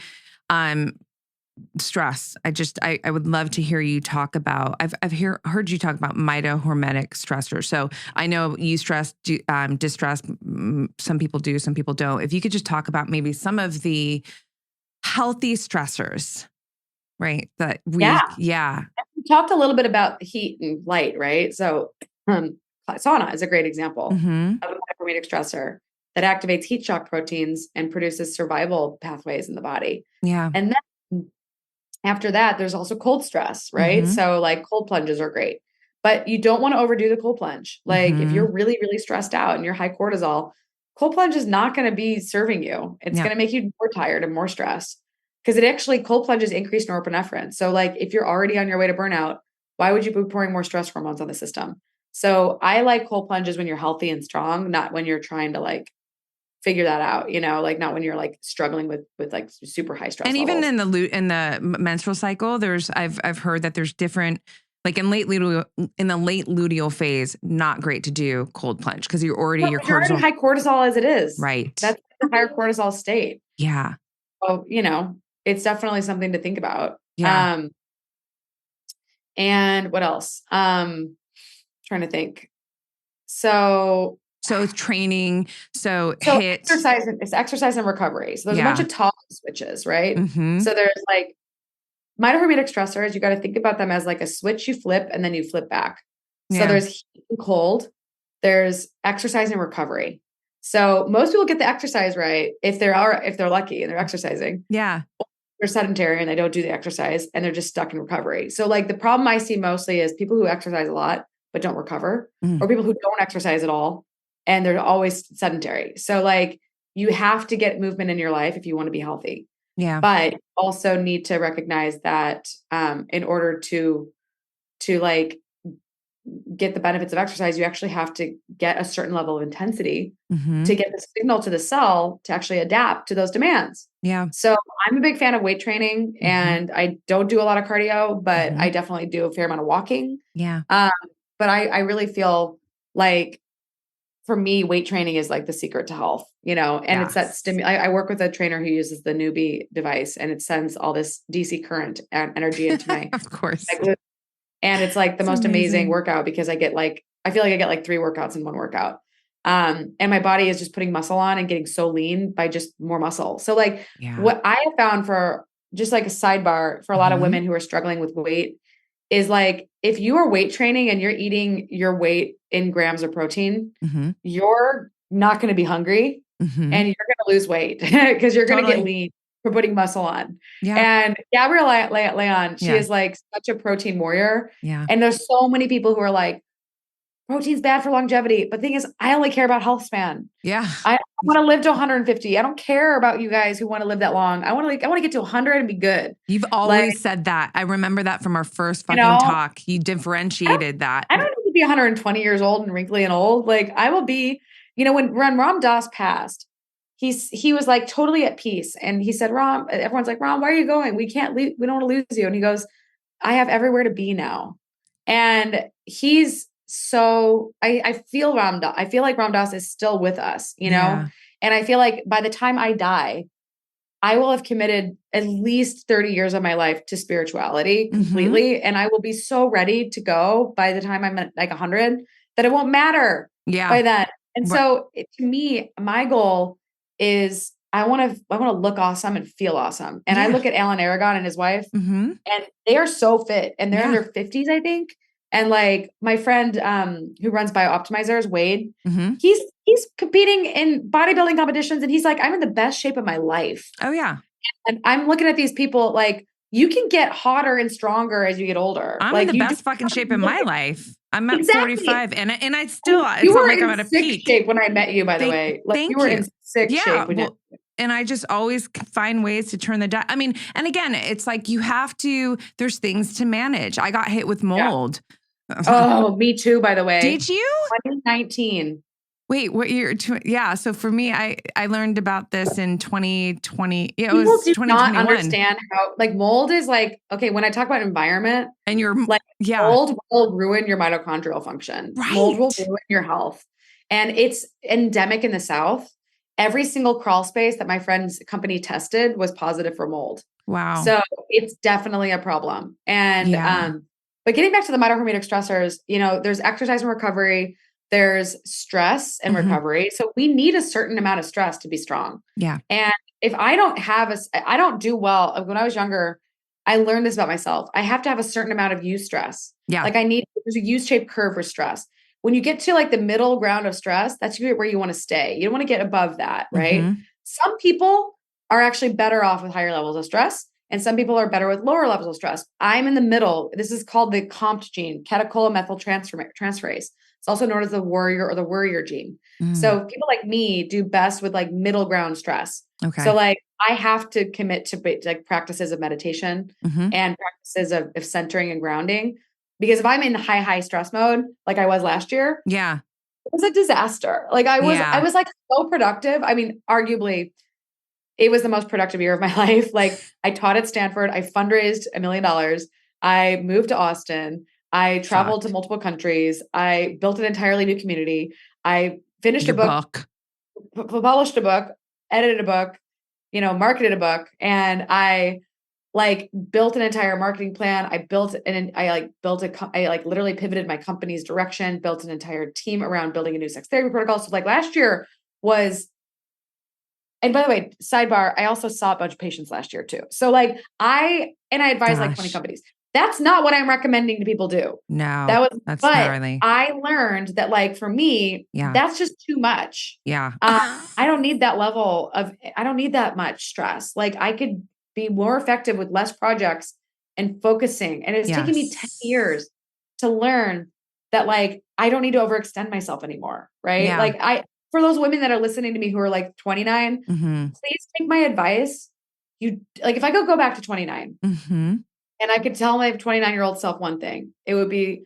stress. I would love to hear you talk about, I've heard you talk about mitohormetic stressors. So I know you distress. Some people do, some people don't. If you could just talk about maybe some of the healthy stressors, right? That we talked a little bit about heat and light, right? So sauna is a great example of a mitochondrial stressor that activates heat shock proteins and produces survival pathways in the body. And then after that, there's also cold stress, right? So like cold plunges are great, but you don't want to overdo the cold plunge. Like if you're really, really stressed out and you're high cortisol, cold plunge is not going to be serving you. It's going to make you more tired and more stressed. Because cold plunges increase norepinephrine. So like if you're already on your way to burnout, why would you be pouring more stress hormones on the system? So I like cold plunges when you're healthy and strong, not when you're trying to like figure that out, like not when you're like struggling with like super high stress. And levels. even in the menstrual cycle, I've heard that there's different, like in the late luteal phase, not great to do cold plunge because you're already you're already high cortisol as it is. Right. That's a higher cortisol state. Yeah. So, it's definitely something to think about. Yeah. And what else? Trying to think. So it's training. So exercise and recovery. So there's a bunch of toggle switches, right? So there's like mitohormetic stressors. You got to think about them as like a switch you flip and then you flip back. So there's heat and cold. There's exercise and recovery. So most people get the exercise right if they're lucky and they're exercising. Yeah. They're sedentary and they don't do the exercise and they're just stuck in recovery. So like the problem I see mostly is people who exercise a lot but don't recover, or people who don't exercise at all and they're always sedentary. So like you have to get movement in your life if you want to be healthy. Yeah. But also need to recognize that in order to like get the benefits of exercise, you actually have to get a certain level of intensity Mm-hmm. to get the signal to the cell to actually adapt to those demands. Yeah. So I'm a big fan of weight training, and I don't do a lot of cardio, but I definitely do a fair amount of walking. Yeah. But I really feel like, for me, weight training is like the secret to health, and it's that I work with a trainer who uses the Newbie device, and it sends all this DC current and energy into my, Of course. and it's like the It's most amazing amazing. workout, because I feel like I get like 3 workouts in one workout. And my body is just putting muscle on and getting so lean by just more muscle. So like what I have found, for just like a sidebar, for a lot of women who are struggling with weight, is like, if you are weight training and you're eating your weight in grams of protein, you're not going to be hungry, and you're going to lose weight because you're going to get lean for putting muscle on. Yeah. And Gabrielle Leon, she is like such a protein warrior. Yeah. And there's so many people who are like, protein's bad for longevity. But the thing is, I only care about health span. Yeah. I want to live to 150. I don't care about you guys who want to live that long. I want to get to 100 and be good. You've always said that. I remember that from our first fucking talk. You differentiated that. I don't need to be 120 years old and wrinkly and old. Like, I will be, when Ram Dass passed, he was like totally at peace. And he said, Ram, everyone's like, Ram, where are you going? We can't leave. We don't want to lose you. And he goes, I have everywhere to be now. And he's so, I feel Ram Dass. I feel like Ram Dass is still with us, and I feel like by the time I die, I will have committed at least 30 years of my life to spirituality completely. And I will be so ready to go by the time I'm at like 100 that it won't matter by then. And so to me, my goal is I want to look awesome and feel awesome. And I look at Alan Aragon and his wife, and they are so fit, and they're in their 50s, I think. And like my friend who runs Biooptimizers, Wade, he's competing in bodybuilding competitions, and he's like, I'm in the best shape of my life. Oh yeah. And I'm looking at these people like, you can get hotter and stronger as you get older. I'm like, in the best fucking shape in my life. I'm at 45, and I still, you it's were not like in I'm at a sick peak shape when I met you, by the way. Like, you were in sick shape. And I just always find ways to turn the dial. I mean, and again, it's like there's things to manage. I got hit with mold. Oh, me too, by the way. Did you? 2019. Wait, what year? Yeah. So for me, I learned about this in 2020. Yeah, People it was do 2021. not understand how, like, mold is like, okay, when I talk about environment, and you're like, mold will ruin your mitochondrial function. Right. Mold will ruin your health. And it's endemic in the South. Every single crawl space that my friend's company tested was positive for mold. Wow. So it's definitely a problem. And, but getting back to the mitochondrial stressors, there's exercise and recovery, there's stress and recovery. So we need a certain amount of stress to be strong. Yeah. And if I don't I don't do well. When I was younger, I learned this about myself. I have to have a certain amount of use stress. Yeah. Like there's a U-shaped curve for stress. When you get to like the middle ground of stress, that's where you want to stay. You don't want to get above that, right? Some people are actually better off with higher levels of stress, and some people are better with lower levels of stress. I'm in the middle. This is called the COMT gene, catechol-methyltransferase. It's also known as the warrior or the worrier gene. So people like me do best with like middle ground stress. Okay. So like I have to commit to like practices of meditation and practices of centering and grounding. Because if I'm in high stress mode, like I was last year, it was a disaster. Like I was like so productive. I mean, arguably it was the most productive year of my life. Like I taught at Stanford. I fundraised $1 million. I moved to Austin. I traveled to multiple countries. I built an entirely new community. I finished a book, published a book, edited a book, marketed a book. And I like built an entire marketing plan. I literally pivoted my company's direction, built an entire team around building a new sex therapy protocol. So like last year was, and by the way, sidebar, I also saw a bunch of patients last year too. So like I advised like 20 companies. That's not what I'm recommending to people do. No, that's gnarly. I learned that like for me, that's just too much. Yeah. I don't need that I don't need that much stress. Like I could be more effective with less projects and focusing. And it's taken me 10 years to learn that like, I don't need to overextend myself anymore. Right. Yeah. Like for those women that are listening to me who are like 29, please take my advice. If I could go back to 29 and I could tell my 29-year-old self one thing, it would be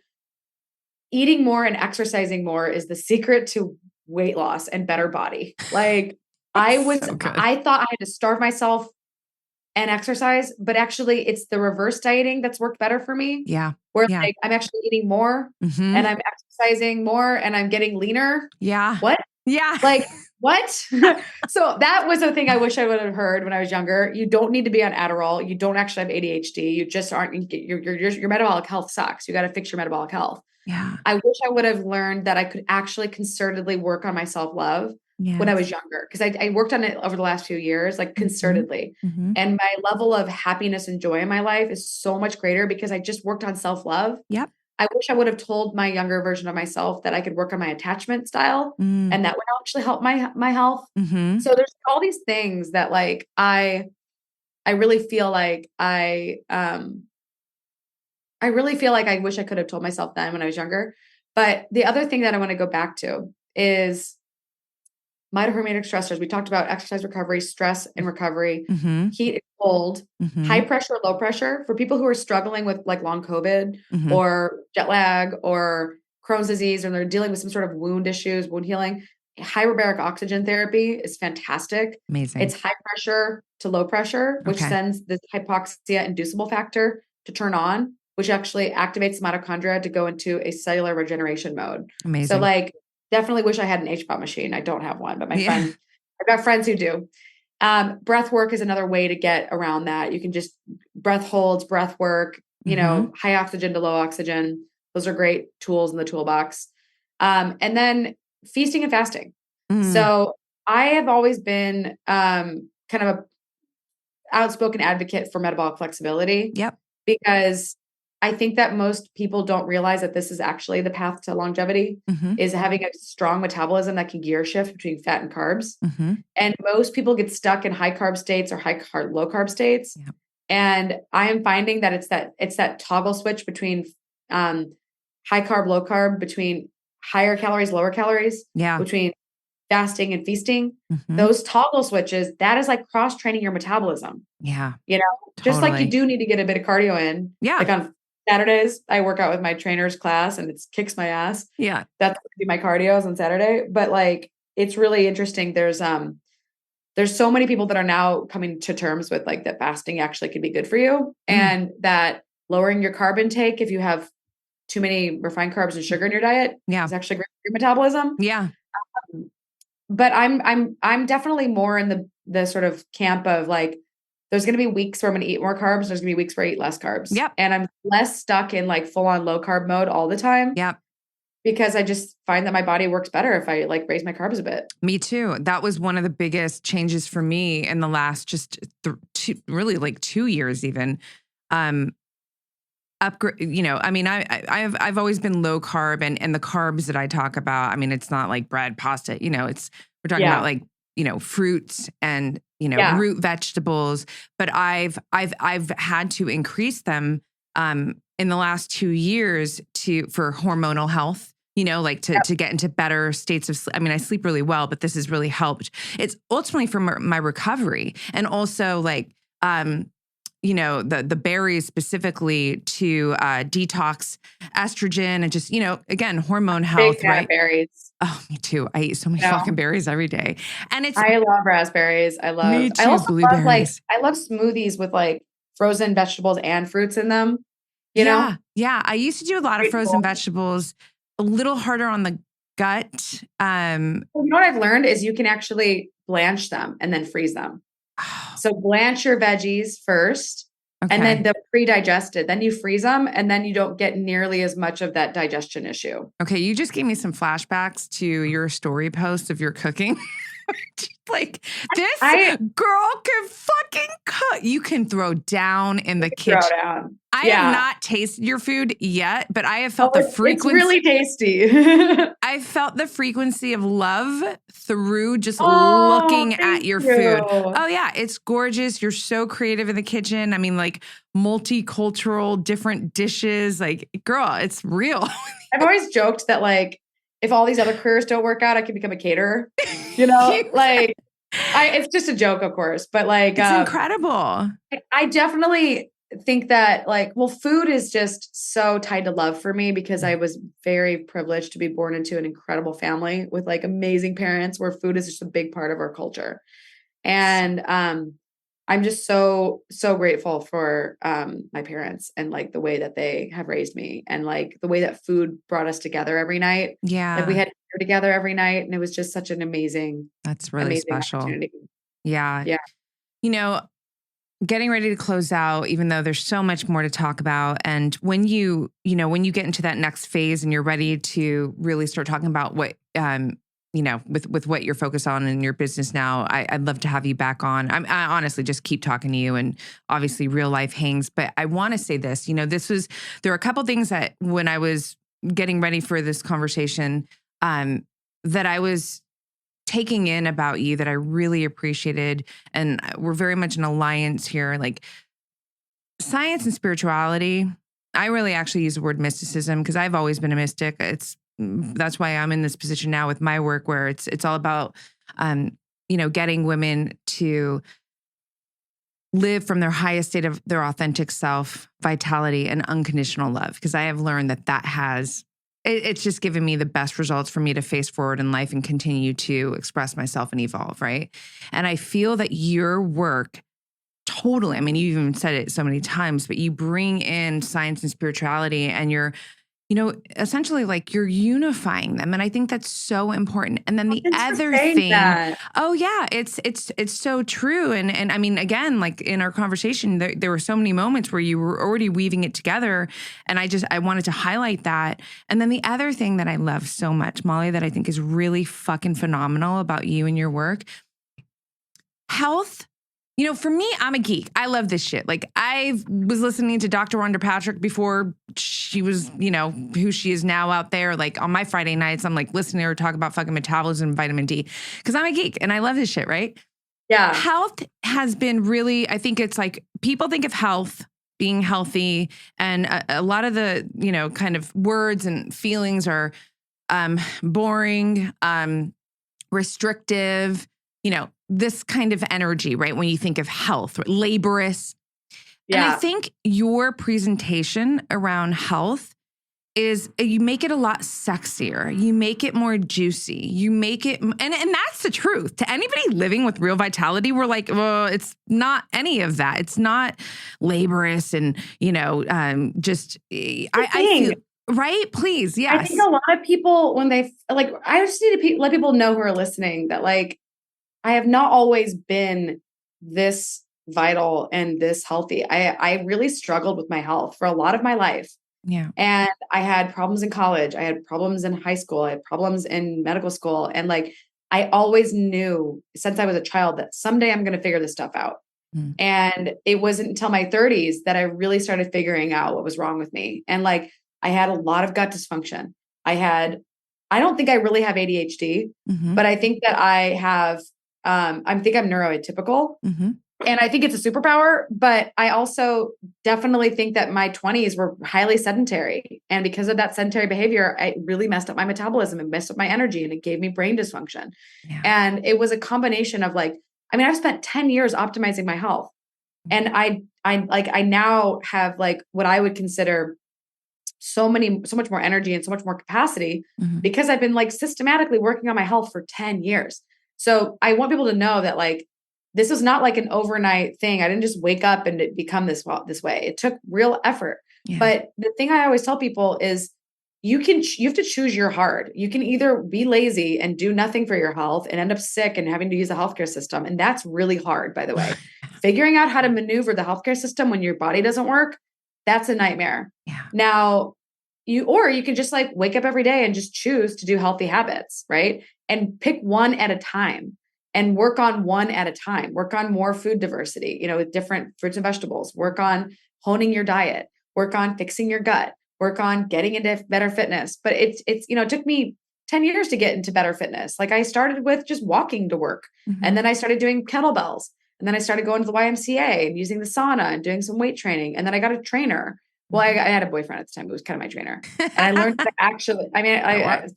eating more and exercising more is the secret to weight loss and better body. Like I thought I had to starve myself and exercise, but actually it's the reverse dieting that's worked better for me. Yeah. Where Yeah. like I'm actually eating more and I'm exercising more and I'm getting leaner. Yeah. What? Yeah. Like what? So that was the thing I wish I would have heard when I was younger. You don't need to be on Adderall. You don't actually have ADHD. You just aren't, your metabolic health sucks. You got to fix your metabolic health. Yeah. I wish I would have learned that I could actually concertedly work on my self-love when I was younger. Cause I worked on it over the last few years, like concertedly. And my level of happiness and joy in my life is so much greater because I just worked on self-love. Yep. I wish I would have told my younger version of myself that I could work on my attachment style and that would actually help my health. So there's all these things that like, I really feel like I wish I could have told myself then when I was younger. But the other thing that I want to go back to is mitohormetic stressors. We talked about exercise recovery, stress and recovery, heat and cold, high pressure, low pressure. For people who are struggling with like long COVID or jet lag or Crohn's disease, and they're dealing with some sort of wound issues, wound healing, hyperbaric oxygen therapy is fantastic. Amazing. It's high pressure to low pressure, which sends this hypoxia inducible factor to turn on, which actually activates mitochondria to go into a cellular regeneration mode. Amazing. So like, definitely wish I had an HPOT machine. I don't have one, but I've got friends who do. Breath work is another way to get around that. You can just breath holds, breath work, you know, high oxygen to low oxygen. Those are great tools in the toolbox. And then feasting and fasting. So I have always been kind of a outspoken advocate for metabolic flexibility. Yep. Because I think that most people don't realize that this is actually the path to longevity is having a strong metabolism that can gear shift between fat and carbs. And most people get stuck in high carb states or low carb states. Yep. And I am finding that it's that toggle switch between high carb, low carb, between higher calories, lower calories, between fasting and feasting. Those toggle switches, that is like cross training your metabolism. Yeah. You know, just like you do need to get a bit of cardio in. Yeah. Like on Saturdays, I work out with my trainer's class and it kicks my ass. Yeah. That's going to be my cardios on Saturday. But like, it's really interesting. There's so many people that are now coming to terms with like that fasting actually can be good for you and that lowering your carb intake, if you have too many refined carbs and sugar in your diet, is actually great for your metabolism. Yeah. But I'm definitely more in the sort of camp of like, there's going to be weeks where I'm going to eat more carbs. There's going to be weeks where I eat less carbs. Yep. And I'm less stuck in like full on low carb mode all the time. Yep. Because I just find that my body works better if I like raise my carbs a bit. Me too. That was one of the biggest changes for me in the last just really like 2 years even. Upgrade, you know, I mean, I've always been low carb and the carbs that I talk about, I mean, it's not like bread, pasta, you know, we're talking about like, you know, fruits and, you know, root vegetables, but I've had to increase them, in the last 2 years for hormonal health, you know, like to get into better states of sleep. I mean, I sleep really well, but this has really helped. It's ultimately for my recovery and also like, you know, the berries specifically to detox estrogen and just, you know, again, hormone health, big right? Berries. Oh, me too. I eat so many fucking berries every day. And I love raspberries. I also blueberries. I love smoothies with like frozen vegetables and fruits in them. You know? Yeah. I used to do a lot of frozen vegetables, a little harder on the gut. You know what I've learned is you can actually blanch them and then freeze them. So blanch your veggies first and then the pre-digested, then you freeze them and then you don't get nearly as much of that digestion issue. Okay. You just gave me some flashbacks to your story post of your cooking. Like this girl can fucking cook. You can throw down in the kitchen. I have not tasted your food yet, but I have felt the frequency. It's really tasty. I felt the frequency of love through just looking at your food. Oh yeah, it's gorgeous. You're so creative in the kitchen. I mean, like multicultural, different dishes. Like, girl, it's real. I've always joked that like, if all these other careers don't work out, I can become a caterer, you know, like it's just a joke, of course, but like, it's incredible. I definitely, think that like, well, food is just so tied to love for me because I was very privileged to be born into an incredible family with like amazing parents where food is just a big part of our culture. And I'm just so grateful for my parents and like the way that they have raised me and like the way that food brought us together every night. Yeah. Like we had dinner together every night and it was just such an amazing, that's really special. opportunity. Yeah. Yeah. You know, getting ready to close out, even though there's so much more to talk about. And when you get into that next phase and you're ready to really start talking about what, with what you're focused on in your business now, I'd love to have you back on. I honestly just keep talking to you, and obviously real life hangs. But I want to say this, there are a couple things that when I was getting ready for this conversation, that I was taking in about you that I really appreciated. And we're very much an alliance here, like science and spirituality. I really actually use the word mysticism because I've always been a mystic. That's why I'm in this position now with my work where it's all about, getting women to live from their highest state of their authentic self, vitality, and unconditional love. Because I have learned that has it's just given me the best results for me to face forward in life and continue to express myself and evolve, right? And I feel that your work totally, I mean, you even said it so many times, but you bring in science and spirituality and you're, essentially like you're unifying them. And I think that's so important. And then the other thing, oh yeah, it's so true. And I mean, again, like in our conversation, there were so many moments where you were already weaving it together. And I wanted to highlight that. And then the other thing that I love so much, Molly, that I think is really fucking phenomenal about you and your work, health. For me, I'm a geek. I love this shit. Like I was listening to Dr. Rhonda Patrick before she was, who she is now out there. Like on my Friday nights, I'm like listening to her talk about fucking metabolism and vitamin D because I'm a geek and I love this shit, right? Yeah. Health has been really, I think it's like people think of health being healthy and a lot of the, kind of words and feelings are boring, restrictive, this kind of energy, right? When you think of health, laborious. Yeah. And I think your presentation around health is you make it a lot sexier. You make it more juicy. You make it, and that's the truth. To anybody living with real vitality, we're like, well, it's not any of that. It's not laborious and, just, I feel, right? Please. Yes. I think a lot of people, when they like, I just need to let people know who are listening that like, I have not always been this vital and this healthy. I really struggled with my health for a lot of my life. Yeah. And I had problems in college. I had problems in high school. I had problems in medical school. And like, I always knew since I was a child that someday I'm going to figure this stuff out. Mm. And it wasn't until my 30s that I really started figuring out what was wrong with me. And like, I had a lot of gut dysfunction. I don't think I really have ADHD, but I think that I have I think I'm neuroatypical and I think it's a superpower, but I also definitely think that my 20s were highly sedentary. And because of that sedentary behavior, I really messed up my metabolism and messed up my energy and it gave me brain dysfunction. Yeah. And it was a combination of like, I've spent 10 years optimizing my health and I now have like what I would consider so much more energy and so much more capacity because I've been like systematically working on my health for 10 years. So I want people to know that like, this is not like an overnight thing. I didn't just wake up and become this way. It took real effort. Yeah. But the thing I always tell people is you have to choose your hard. You can either be lazy and do nothing for your health and end up sick and having to use the healthcare system. And that's really hard, by the way. Figuring out how to maneuver the healthcare system when your body doesn't work, that's a nightmare. Yeah. Now, you can just like wake up every day and just choose to do healthy habits, right? And pick one at a time and work on one at a time. Work on more food diversity, with different fruits and vegetables. Work on honing your diet. Work on fixing your gut. Work on getting into better fitness. But it took me 10 years to get into better fitness. Like I started with just walking to work and then I started doing kettlebells and then I started going to the YMCA and using the sauna and doing some weight training. And then I got a trainer. Well, I had a boyfriend at the time who was kind of my trainer. And I learned to actually,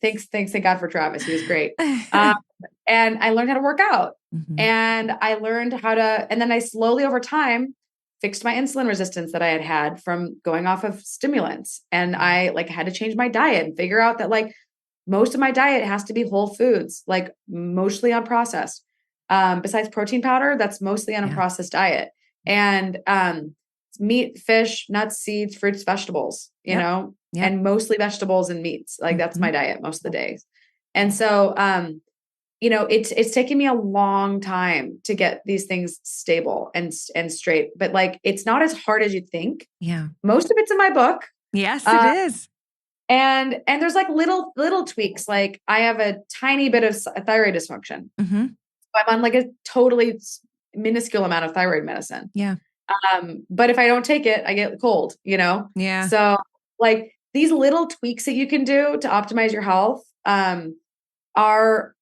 thank God for Travis. He was great. And I learned how to work out and I learned how to, and then I slowly over time fixed my insulin resistance that I had from going off of stimulants. And I like had to change my diet and figure out that like most of my diet has to be whole foods, like mostly unprocessed. Besides protein powder, that's mostly on a processed diet. And meat, fish, nuts, seeds, fruits, vegetables, you know, and mostly vegetables and meats. Like that's my diet most of the days. And so, you know, it's taken me a long time to get these things stable and straight, but like, it's not as hard as you think. Yeah. Most of it's in my book. Yes, it is. And there's like little tweaks. Like I have a tiny bit of thyroid dysfunction. Mm-hmm. So I'm on like a totally minuscule amount of thyroid medicine. Yeah. But if I don't take it, I get cold, you know? Yeah. So like these little tweaks that you can do to optimize your health,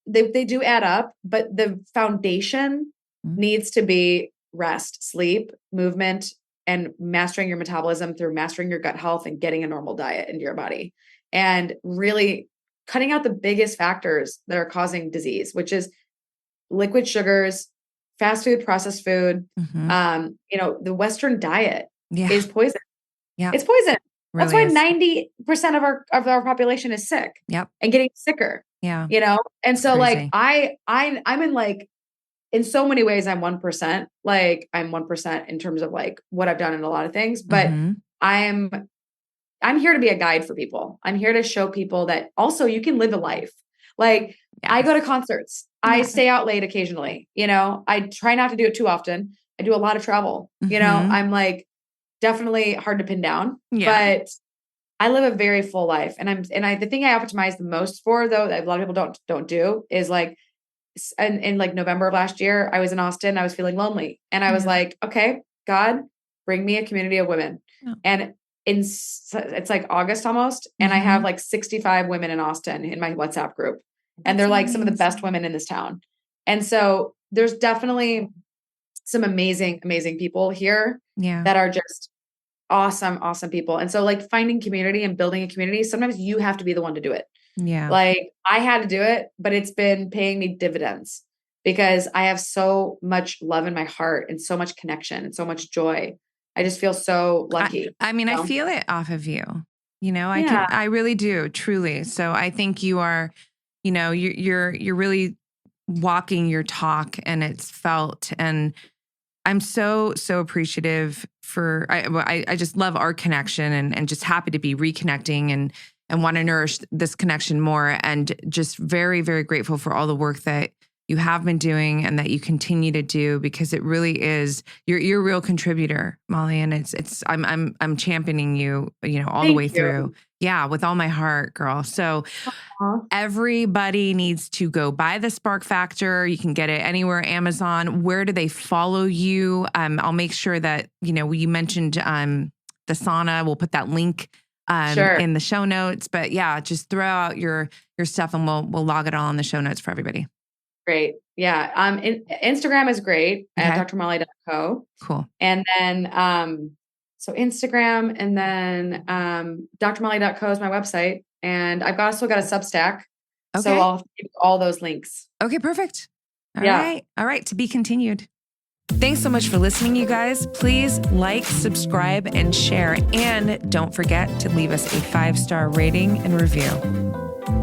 they do add up, but the foundation needs to be rest, sleep, movement, and mastering your metabolism through mastering your gut health and getting a normal diet into your body and really cutting out the biggest factors that are causing disease, which is liquid sugars, fast food, processed food. You know, the Western diet is poison. Yeah. It's poison. Really That's why 90% of our population is sick and getting sicker. Yeah. You know? And so like I'm in like, in so many ways, I'm 1%, like I'm 1% in terms of like what I've done in a lot of things, but I'm here to be a guide for people. I'm here to show people that also you can live a life. Like I go to concerts. I stay out late occasionally. You know, I try not to do it too often. I do a lot of travel. You know, I'm like definitely hard to pin down, but I live a very full life. And the thing I optimize the most for though, that a lot of people don't do is like, in like November of last year, I was in Austin. I was feeling lonely. And I was like, okay, God, bring me a community of women. And it's like August almost. And I have like 65 women in Austin in my WhatsApp group. And they're like some of the best women in this town. And so there's definitely some amazing, amazing people here that are just awesome, awesome people. And so like finding community and building a community, sometimes you have to be the one to do it. Yeah. Like I had to do it, but it's been paying me dividends because I have so much love in my heart and so much connection and so much joy. I just feel so lucky. I mean, I feel it off of you, you know, I really do, truly. So I think you are, you know, you're really walking your talk and it's felt. And I'm so appreciative for, I just love our connection and just happy to be reconnecting and want to nourish this connection more. And just very, very grateful for all the work that you have been doing and that you continue to do, because it really is, you're a real contributor, Molly. And I'm championing you, you know, all the way through. Yeah. With all my heart, girl. So everybody needs to go buy the Spark Factor. You can get it anywhere, Amazon. Where do they follow you? I'll make sure that, you know, you mentioned the sauna. We'll put that link in the show notes, but yeah, just throw out your stuff and we'll log it all in the show notes for everybody. Great. Yeah. Instagram is great at dr.molly.co. Cool. And then, so Instagram and then, drmolly.co is my website. And I've also got a Substack. Okay. So I'll give all those links. Okay, perfect. All right. To be continued. Thanks so much for listening, you guys. Please like, subscribe, and share. And don't forget to leave us a 5-star rating and review.